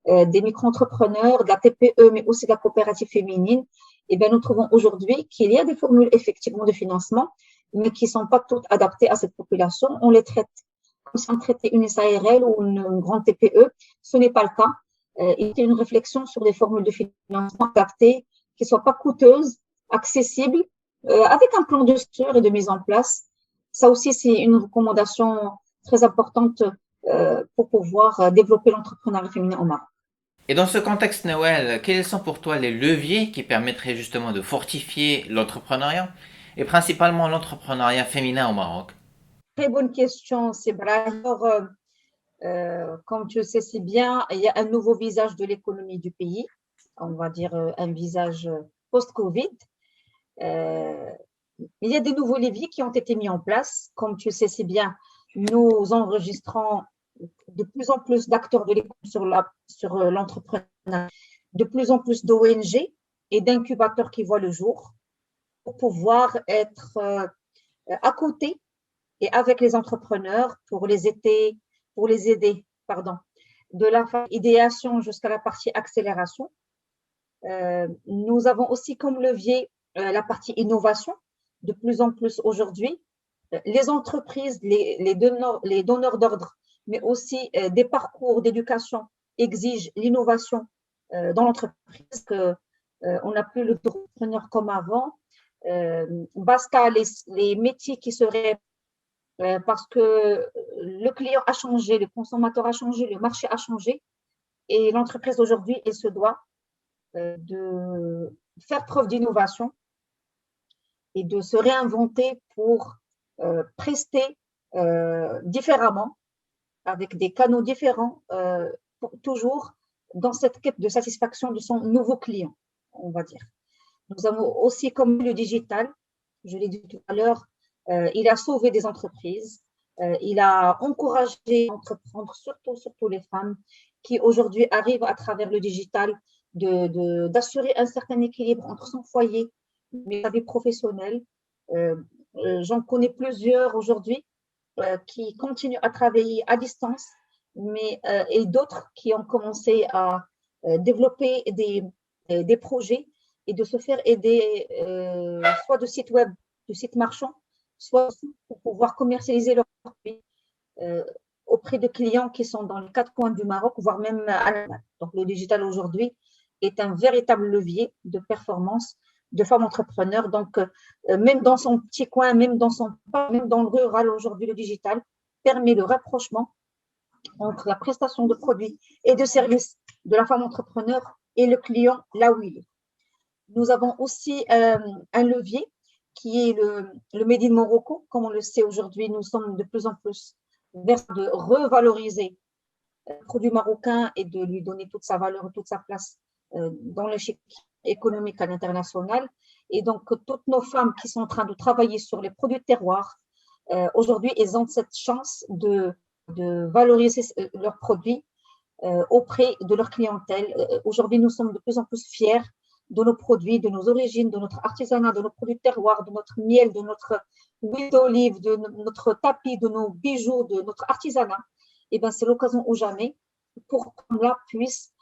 des micro-entrepreneurs, de la TPE, mais aussi de la coopérative féminine. Et bien, nous trouvons aujourd'hui qu'il y a des formules effectivement de financement, mais qui ne sont pas toutes adaptées à cette population. On les traite comme si on traitait une SARL ou une grande TPE. Ce n'est pas le cas. Il y a une réflexion sur des formules de financement adaptées, qui ne soient pas coûteuses, accessibles, avec un plan de structure et de mise en place. Ça aussi, c'est une recommandation très importante pour pouvoir développer l'entrepreneuriat féminin au Maroc. Et dans ce contexte, Noël, quels sont pour toi les leviers qui permettraient justement de fortifier l'entrepreneuriat et principalement l'entrepreneuriat féminin au Maroc? Très bonne question, Sébra. Comme tu le sais si bien, il y a un nouveau visage de l'économie du pays, on va dire un visage post-Covid. Il y a des nouveaux leviers qui ont été mis en place. Comme tu le sais si bien, nous enregistrons de plus en plus d'acteurs de l'économie sur l'entrepreneuriat, de plus en plus d'ONG et d'incubateurs qui voient le jour pour pouvoir être à côté et avec les entrepreneurs pour les aider, de la phase idéation jusqu'à la partie accélération. Nous avons aussi comme levier la partie innovation. De plus en plus aujourd'hui, les entreprises, les donneurs d'ordre, mais aussi des parcours d'éducation exigent l'innovation dans l'entreprise. On n'a plus l'entrepreneur comme avant. Basta les métiers qui seraient parce que le client a changé, le consommateur a changé, le marché a changé et l'entreprise aujourd'hui, elle se doit de faire preuve d'innovation et de se réinventer pour prester différemment, avec des canaux différents, toujours dans cette quête de satisfaction de son nouveau client, on va dire. Nous avons aussi comme le digital, je l'ai dit tout à l'heure, il a sauvé des entreprises, il a encouragé à entreprendre, surtout les femmes qui aujourd'hui arrivent à travers le digital d'assurer un certain équilibre entre son foyer et sa vie professionnelle. J'en connais plusieurs aujourd'hui qui continuent à travailler à distance, et d'autres qui ont commencé à développer des projets et de se faire aider soit de sites web, de sites marchands, soit pour pouvoir commercialiser leurs produits auprès de clients qui sont dans les 4 coins du Maroc, voire même à l'Allemagne. Donc, le digital aujourd'hui est un véritable levier de performance de femmes entrepreneurs. Donc, même dans son petit coin, même dans le rural aujourd'hui, le digital permet le rapprochement entre la prestation de produits et de services de la femme entrepreneur et le client là où il est. Nous avons aussi un levier qui est le Made in Morocco. Comme on le sait aujourd'hui, nous sommes de plus en plus vers de revaloriser le produit marocain et de lui donner toute sa valeur et toute sa place dans l'échiquier économique à l'international. Et donc, toutes nos femmes qui sont en train de travailler sur les produits de terroir, aujourd'hui, elles ont cette chance de valoriser leurs produits auprès de leur clientèle. Aujourd'hui, nous sommes de plus en plus fiers de nos produits, de nos origines, de notre artisanat, de nos produits de terroir, de notre miel, de notre huile d'olive, de notre tapis, de nos bijoux, de notre artisanat. Et bien, c'est l'occasion ou jamais pour qu'on là puisse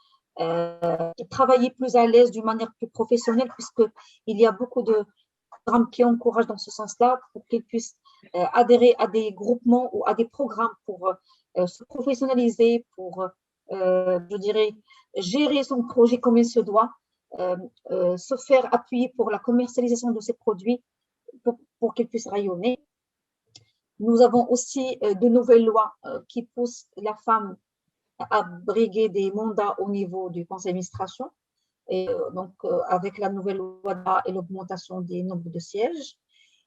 travailler plus à l'aise d'une manière plus professionnelle, puisqu'il y a beaucoup de programmes qui encouragent dans ce sens-là pour qu'ils puissent adhérer à des groupements ou à des programmes pour se professionnaliser, pour, je dirais, gérer son projet comme il se doit, se faire appuyer pour la commercialisation de ces produits pour qu'ils puissent rayonner. Nous avons aussi de nouvelles lois qui poussent la femme à briguer des mandats au niveau du conseil d'administration, et donc avec la nouvelle loi et l'augmentation des nombres de sièges,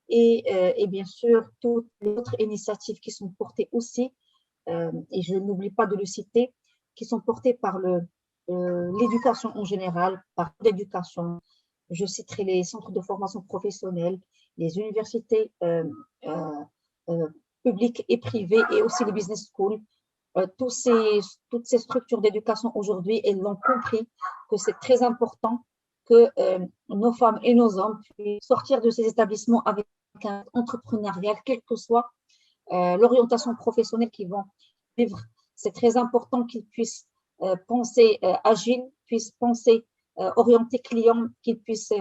et bien sûr toutes les autres initiatives qui sont portées aussi, et je n'oublie pas de le citer, qui sont portées par l'éducation en général, par l'éducation. Je citerai les centres de formation professionnelle, les universités publiques et privées, et aussi les business schools. Toutes ces structures d'éducation aujourd'hui, elles ont compris que c'est très important que nos femmes et nos hommes puissent sortir de ces établissements avec un entrepreneurial, quelle que soit l'orientation professionnelle qu'ils vont vivre. C'est très important qu'ils puissent penser agile, puissent penser orienté client, qu'ils puissent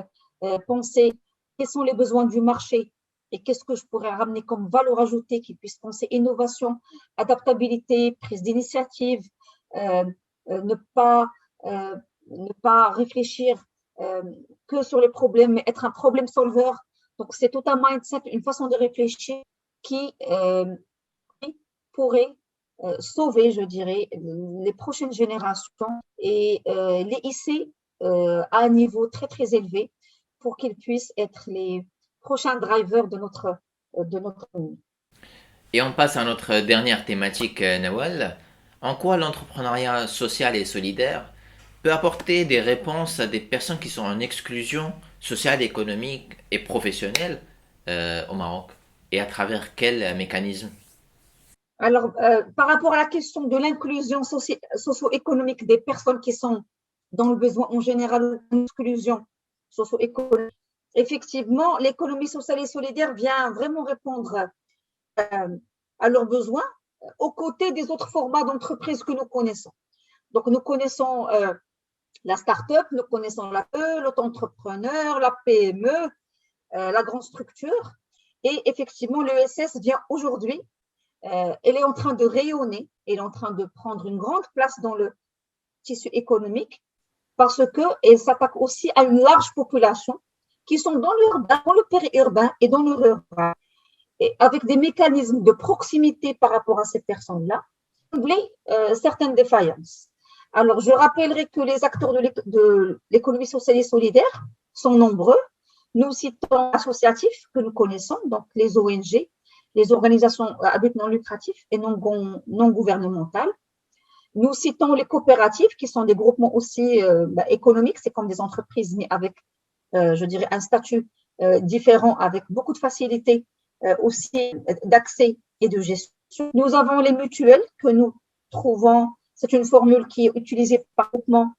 penser quels sont les besoins du marché et qu'est-ce que je pourrais ramener comme valeur ajoutée, qu'ils puissent penser innovation, adaptabilité, prise d'initiative, ne pas réfléchir que sur les problèmes, mais être un problem solver. Donc, c'est tout un mindset, une façon de réfléchir qui pourrait sauver, je dirais, les prochaines générations et les hisser à un niveau très, très élevé pour qu'ils puissent être les prochains drivers de notre monde. Et on passe à notre dernière thématique, Nawal. En quoi l'entrepreneuriat social et solidaire peut apporter des réponses à des personnes qui sont en exclusion sociale, économique et professionnelle au Maroc? Et à travers quels mécanismes? Alors, par rapport à la question de l'inclusion socio-économique des personnes qui sont dans le besoin en général, l'exclusion socio-économique, effectivement, l'économie sociale et solidaire vient vraiment répondre à leurs besoins aux côtés des autres formats d'entreprise que nous connaissons. Donc, nous connaissons la start-up, nous connaissons l'auto-entrepreneur, la PME, la grande structure. Et effectivement, l'ESS vient aujourd'hui, elle est en train de rayonner, elle est en train de prendre une grande place dans le tissu économique parce qu'elle s'attaque aussi à une large population qui sont dans l'urbain, dans le périurbain et dans le rural. Et avec des mécanismes de proximité par rapport à ces personnes-là, combler certaines défaillances. Alors, je rappellerai que les acteurs de l'économie sociale et solidaire sont nombreux. Nous citons associatifs que nous connaissons, donc les ONG, les organisations à but non lucratif et non gouvernementales. Nous citons les coopératives, qui sont des groupements aussi économiques, c'est comme des entreprises, mais avec, je dirais, un statut différent, avec beaucoup de facilité aussi d'accès et de gestion. Nous avons les mutuelles que nous trouvons, c'est une formule qui est utilisée par groupement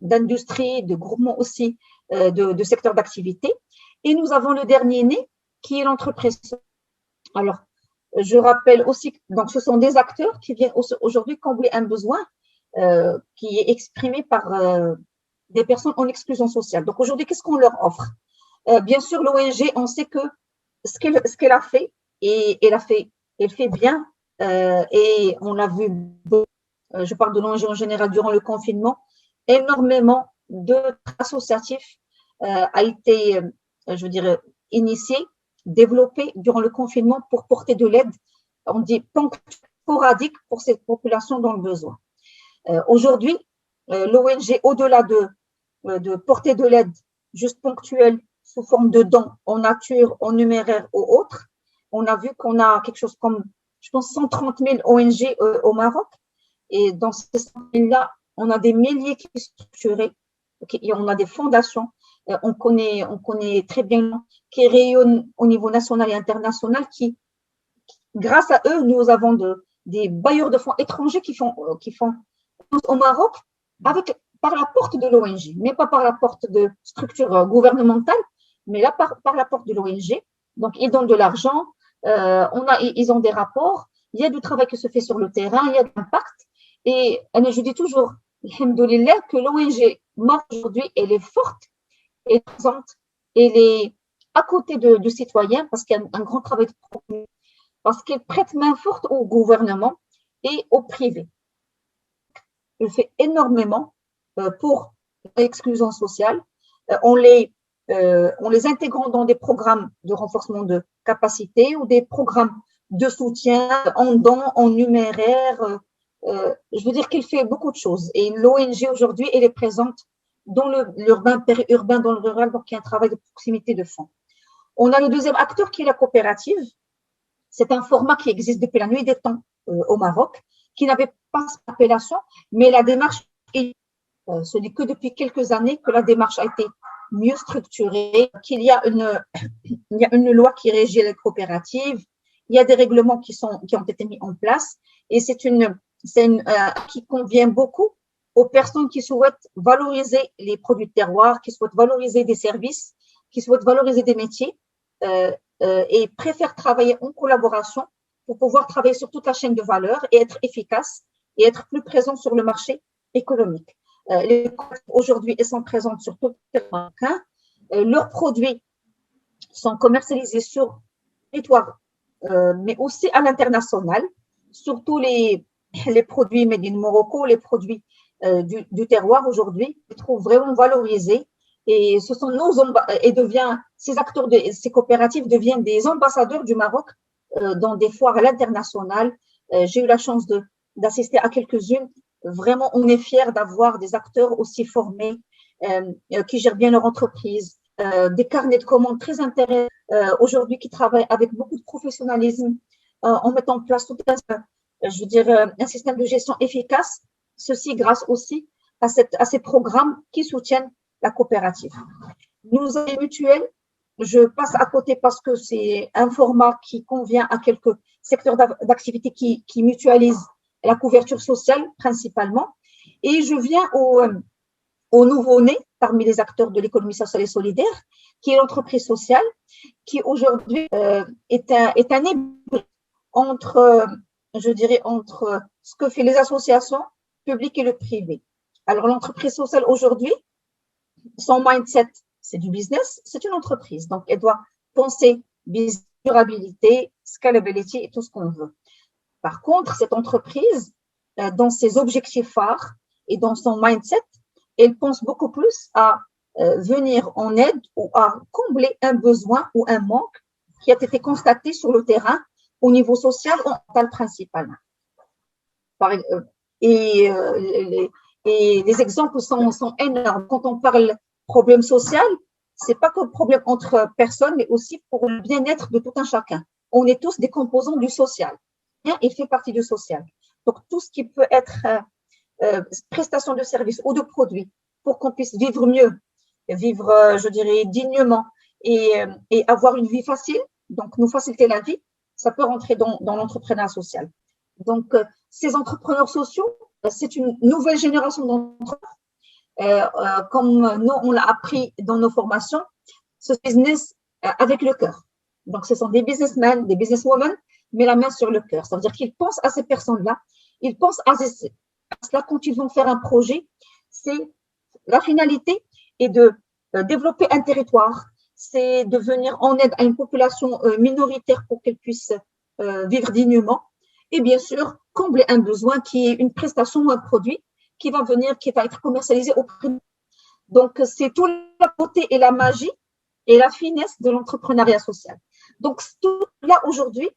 d'industrie, de groupements aussi de secteurs d'activité. Et nous avons le dernier né, qui est l'entreprise. Alors, je rappelle aussi, donc ce sont des acteurs qui viennent aujourd'hui combler un besoin qui est exprimé par des personnes en exclusion sociale. Donc aujourd'hui, qu'est-ce qu'on leur offre? Bien sûr, l'ONG, on sait que ce qu'elle a fait, et elle fait bien, et on l'a vu, je parle de l'ONG en général durant le confinement, énormément d'associatifs a été, je dirais, initié, développé durant le confinement pour porter de l'aide, on dit sporadique pour cette population dans le besoin. Aujourd'hui, l'ONG, au-delà de porter de l'aide juste ponctuelle sous forme de dons en nature, en numéraire ou autre, on a vu qu'on a quelque chose comme, je pense, 130 000 ONG au Maroc. Et dans ces 130 000-là, on a des milliers qui sont structurés, et on a des fondations. On connaît très bien, qui rayonnent au niveau national et international, qui, grâce à eux, nous avons des bailleurs de fonds étrangers qui font au Maroc par la porte de l'ONG, mais pas par la porte de structures gouvernementales, mais là par la porte de l'ONG. Donc, ils donnent de l'argent, ils ont des rapports, il y a du travail qui se fait sur le terrain, il y a de l'impact. Et je dis toujours, alhamdoulilah, que l'ONG Maroc aujourd'hui, elle est forte, elle est présente, elle est à côté du citoyen, parce qu'il y a un grand travail de promotion, parce qu'elle prête main forte au gouvernement et au privé. Elle fait énormément pour l'exclusion sociale. On les intégrant dans des programmes de renforcement de capacité ou des programmes de soutien en dons, en numéraire. Je veux dire qu'elle fait beaucoup de choses. Et l'ONG aujourd'hui, elle est présente dans l'urbain, périurbain, dans le rural, donc il y a un travail de proximité de fond. On a le deuxième acteur qui est la coopérative. C'est un format qui existe depuis la nuit des temps au Maroc, qui n'avait pas cette appellation, mais la démarche, ce n'est que depuis quelques années que la démarche a été mieux structurée, qu'il y a une loi qui régit les coopératives, il y a des règlements qui ont été mis en place, et c'est qui convient beaucoup aux personnes qui souhaitent valoriser les produits de terroir, qui souhaitent valoriser des services, qui souhaitent valoriser des métiers, et préfèrent travailler en collaboration pour pouvoir travailler sur toute la chaîne de valeur et être efficace et être plus présent sur le marché économique. Les coopératives aujourd'hui, elles sont présentes sur tout le territoire. Leurs produits sont commercialisés sur le territoire, mais aussi à l'international, surtout les produits made in Morocco, les produits du terroir aujourd'hui, je trouve vraiment valorisés. Et ce sont ces coopératives deviennent des ambassadeurs du Maroc dans des foires à l'international. J'ai eu la chance d'assister à quelques-unes. Vraiment, on est fiers d'avoir des acteurs aussi formés qui gèrent bien leur entreprise, des carnets de commandes très intéressants aujourd'hui qui travaillent avec beaucoup de professionnalisme en mettant en place tout un système de gestion efficace. Ceci grâce aussi à ces programmes qui soutiennent la coopérative. Nous avons les mutuelles. Je passe à côté parce que c'est un format qui convient à quelques secteurs d'activité qui mutualisent la couverture sociale principalement. Et je viens au nouveau-né parmi les acteurs de l'économie sociale et solidaire, qui est l'entreprise sociale, qui aujourd'hui est un hybride entre ce que font les associations publiques et le privé. Alors, l'entreprise sociale aujourd'hui, son mindset, c'est du business, c'est une entreprise. Donc, elle doit penser business, durabilité, scalability et tout ce qu'on veut. Par contre, cette entreprise, dans ses objectifs phares et dans son mindset, elle pense beaucoup plus à venir en aide ou à combler un besoin ou un manque qui a été constaté sur le terrain au niveau social ou mental principalement. Et, et les exemples sont énormes. Quand on parle problème social, c'est pas que problème entre personnes, mais aussi pour le bien-être de tout un chacun. On est tous des composants du social. Il fait partie du social. Donc, tout ce qui peut être prestation de services ou de produits pour qu'on puisse vivre mieux, vivre, je dirais, dignement et avoir une vie facile, donc nous faciliter la vie, ça peut rentrer dans l'entrepreneuriat social. Donc, ces entrepreneurs sociaux, c'est une nouvelle génération d'entrepreneurs. Comme nous, on l'a appris dans nos formations, ce business avec le cœur. Donc, ce sont des businessmen, des businesswomen, mais la main sur le cœur. Ça veut dire qu'ils pensent à ces personnes-là, ils pensent à cela quand ils vont faire un projet. C'est la finalité est de développer un territoire, c'est de venir en aide à une population minoritaire pour qu'elle puisse vivre dignement. Et bien sûr, combler un besoin qui est une prestation ou un produit qui va venir, qui va être commercialisé auprès de nous. Donc, c'est toute la beauté et la magie et la finesse de l'entrepreneuriat social. Donc, tout là aujourd'hui,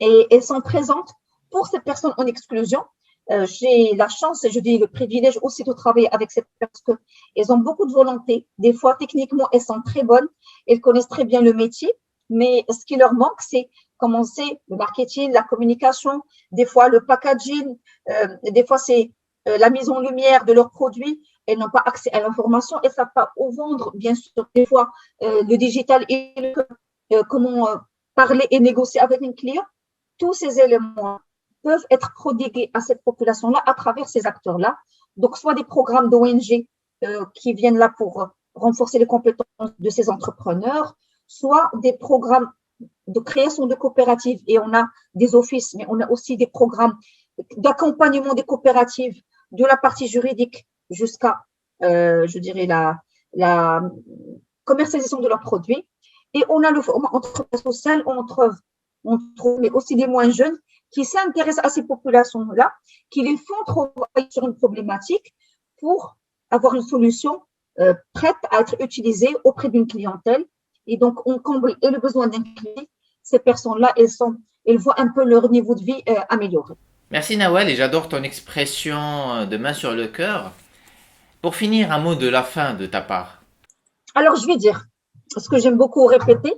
et elles sont présentes pour ces personnes en exclusion. J'ai la chance et je dis le privilège aussi de travailler avec ces personnes parce qu'elles ont beaucoup de volonté. Des fois, techniquement, elles sont très bonnes. Elles connaissent très bien le métier. Mais ce qui leur manque, c'est commencer le marketing, la communication, des fois le packaging, des fois c'est la mise en lumière de leurs produits. Elles n'ont pas accès à l'information et ça pas au vendre, bien sûr, des fois le digital et comment parler et négocier avec un client. Tous ces éléments peuvent être prodigués à cette population-là à travers ces acteurs-là. Donc, soit des programmes d'ONG qui viennent là pour renforcer les compétences de ces entrepreneurs, soit des programmes de création de coopératives et on a des offices, mais on a aussi des programmes d'accompagnement des coopératives de la partie juridique jusqu'à, je dirais, la commercialisation de leurs produits. Et on a le format entreprise sociale, on trouve, mais aussi des moins jeunes qui s'intéressent à ces populations-là, qui les font travailler sur une problématique pour avoir une solution prête à être utilisée auprès d'une clientèle. Et donc, on comble et le besoin d'un client. Ces personnes-là, elles voient un peu leur niveau de vie amélioré. Merci Nawal et j'adore ton expression de main sur le cœur. Pour finir, un mot de la fin de ta part. Alors, je vais dire ce que j'aime beaucoup répéter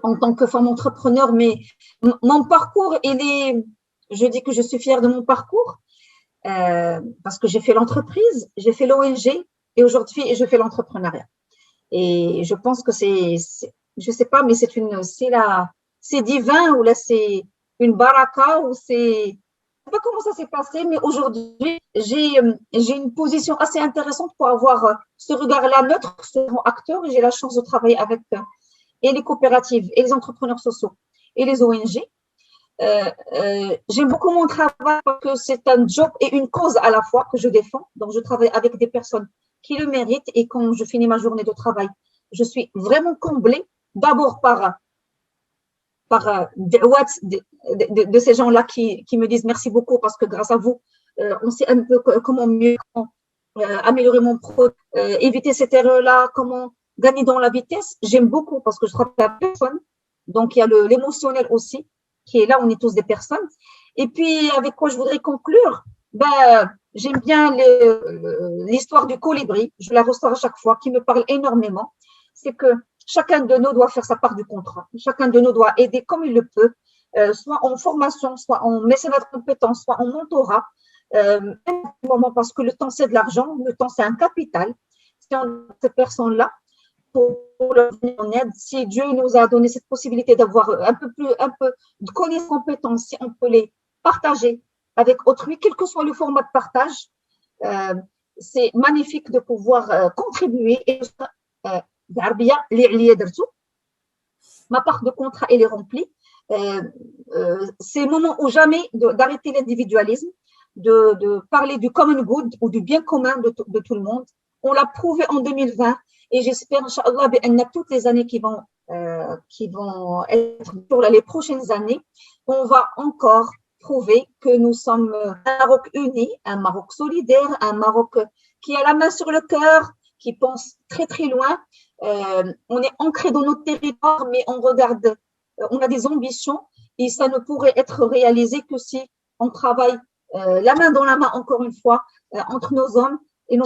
en tant que femme entrepreneur, mais mon parcours, je dis que je suis fière de mon parcours parce que j'ai fait l'entreprise, j'ai fait l'ONG et aujourd'hui, je fais l'entrepreneuriat. Et je pense que je sais pas, mais c'est divin ou là c'est une baraka ou je sais pas comment ça s'est passé, mais aujourd'hui j'ai une position assez intéressante pour avoir ce regard-là neutre sur mon acteur. J'ai la chance de travailler avec et les coopératives et les entrepreneurs sociaux et les ONG. J'aime beaucoup mon travail parce que c'est un job et une cause à la fois que je défends. Donc je travaille avec des personnes qui le méritent et quand je finis ma journée de travail, je suis vraiment comblée d'abord par de ces gens-là qui me disent merci beaucoup parce que grâce à vous, on sait un peu comment mieux améliorer mon produit, éviter cette erreur-là, comment gagner dans la vitesse. J'aime beaucoup parce que je travaille avec personne. Donc, il y a l'émotionnel aussi qui est là, on est tous des personnes. Et puis, avec quoi je voudrais conclure, j'aime bien l'histoire du colibri, je la ressors à chaque fois, qui me parle énormément. C'est que chacun de nous doit faire sa part du contrat. Chacun de nous doit aider comme il le peut, soit en formation, soit en mécénat de compétences, soit en mentorat. Parce que le temps, c'est de l'argent, le temps, c'est un capital. Si on a ces personnes-là, pour leur venir en aide, si Dieu nous a donné cette possibilité d'avoir un peu de connaissances, compétences, si on peut les partager avec autrui, quel que soit le format de partage, c'est magnifique de pouvoir contribuer et ma part de contrat, elle est remplie. C'est le moment ou jamais d'arrêter l'individualisme, de parler du common good ou du bien commun de tout le monde. On l'a prouvé en 2020 et j'espère, Inch'Allah, toutes les années qui vont être pour les prochaines années, on va encore prouver que nous sommes un Maroc uni, un Maroc solidaire, un Maroc qui a la main sur le cœur, qui pense très très loin. On est ancré dans notre territoire, mais on a des ambitions et ça ne pourrait être réalisé que si on travaille la main dans la main, encore une fois, entre nos hommes et nos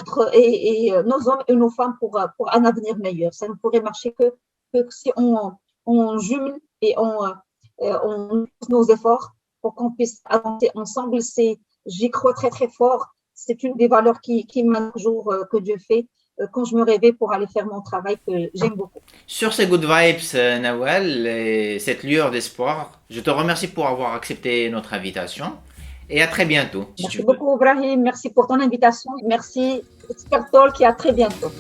hommes et nos femmes pour un avenir meilleur. Ça ne pourrait marcher que si on jumelle et on pousse nos efforts pour qu'on puisse avancer ensemble. J'y crois très, très fort. C'est une des valeurs qui m'a toujours, que Dieu fait quand je me réveille pour aller faire mon travail que j'aime beaucoup. Sur ces good vibes, Nawal, et cette lueur d'espoir, je te remercie pour avoir accepté notre invitation et à très bientôt, si tu Merci veux. beaucoup, Ibrahim. Merci pour ton invitation. Merci, Expert Talk, et à très bientôt.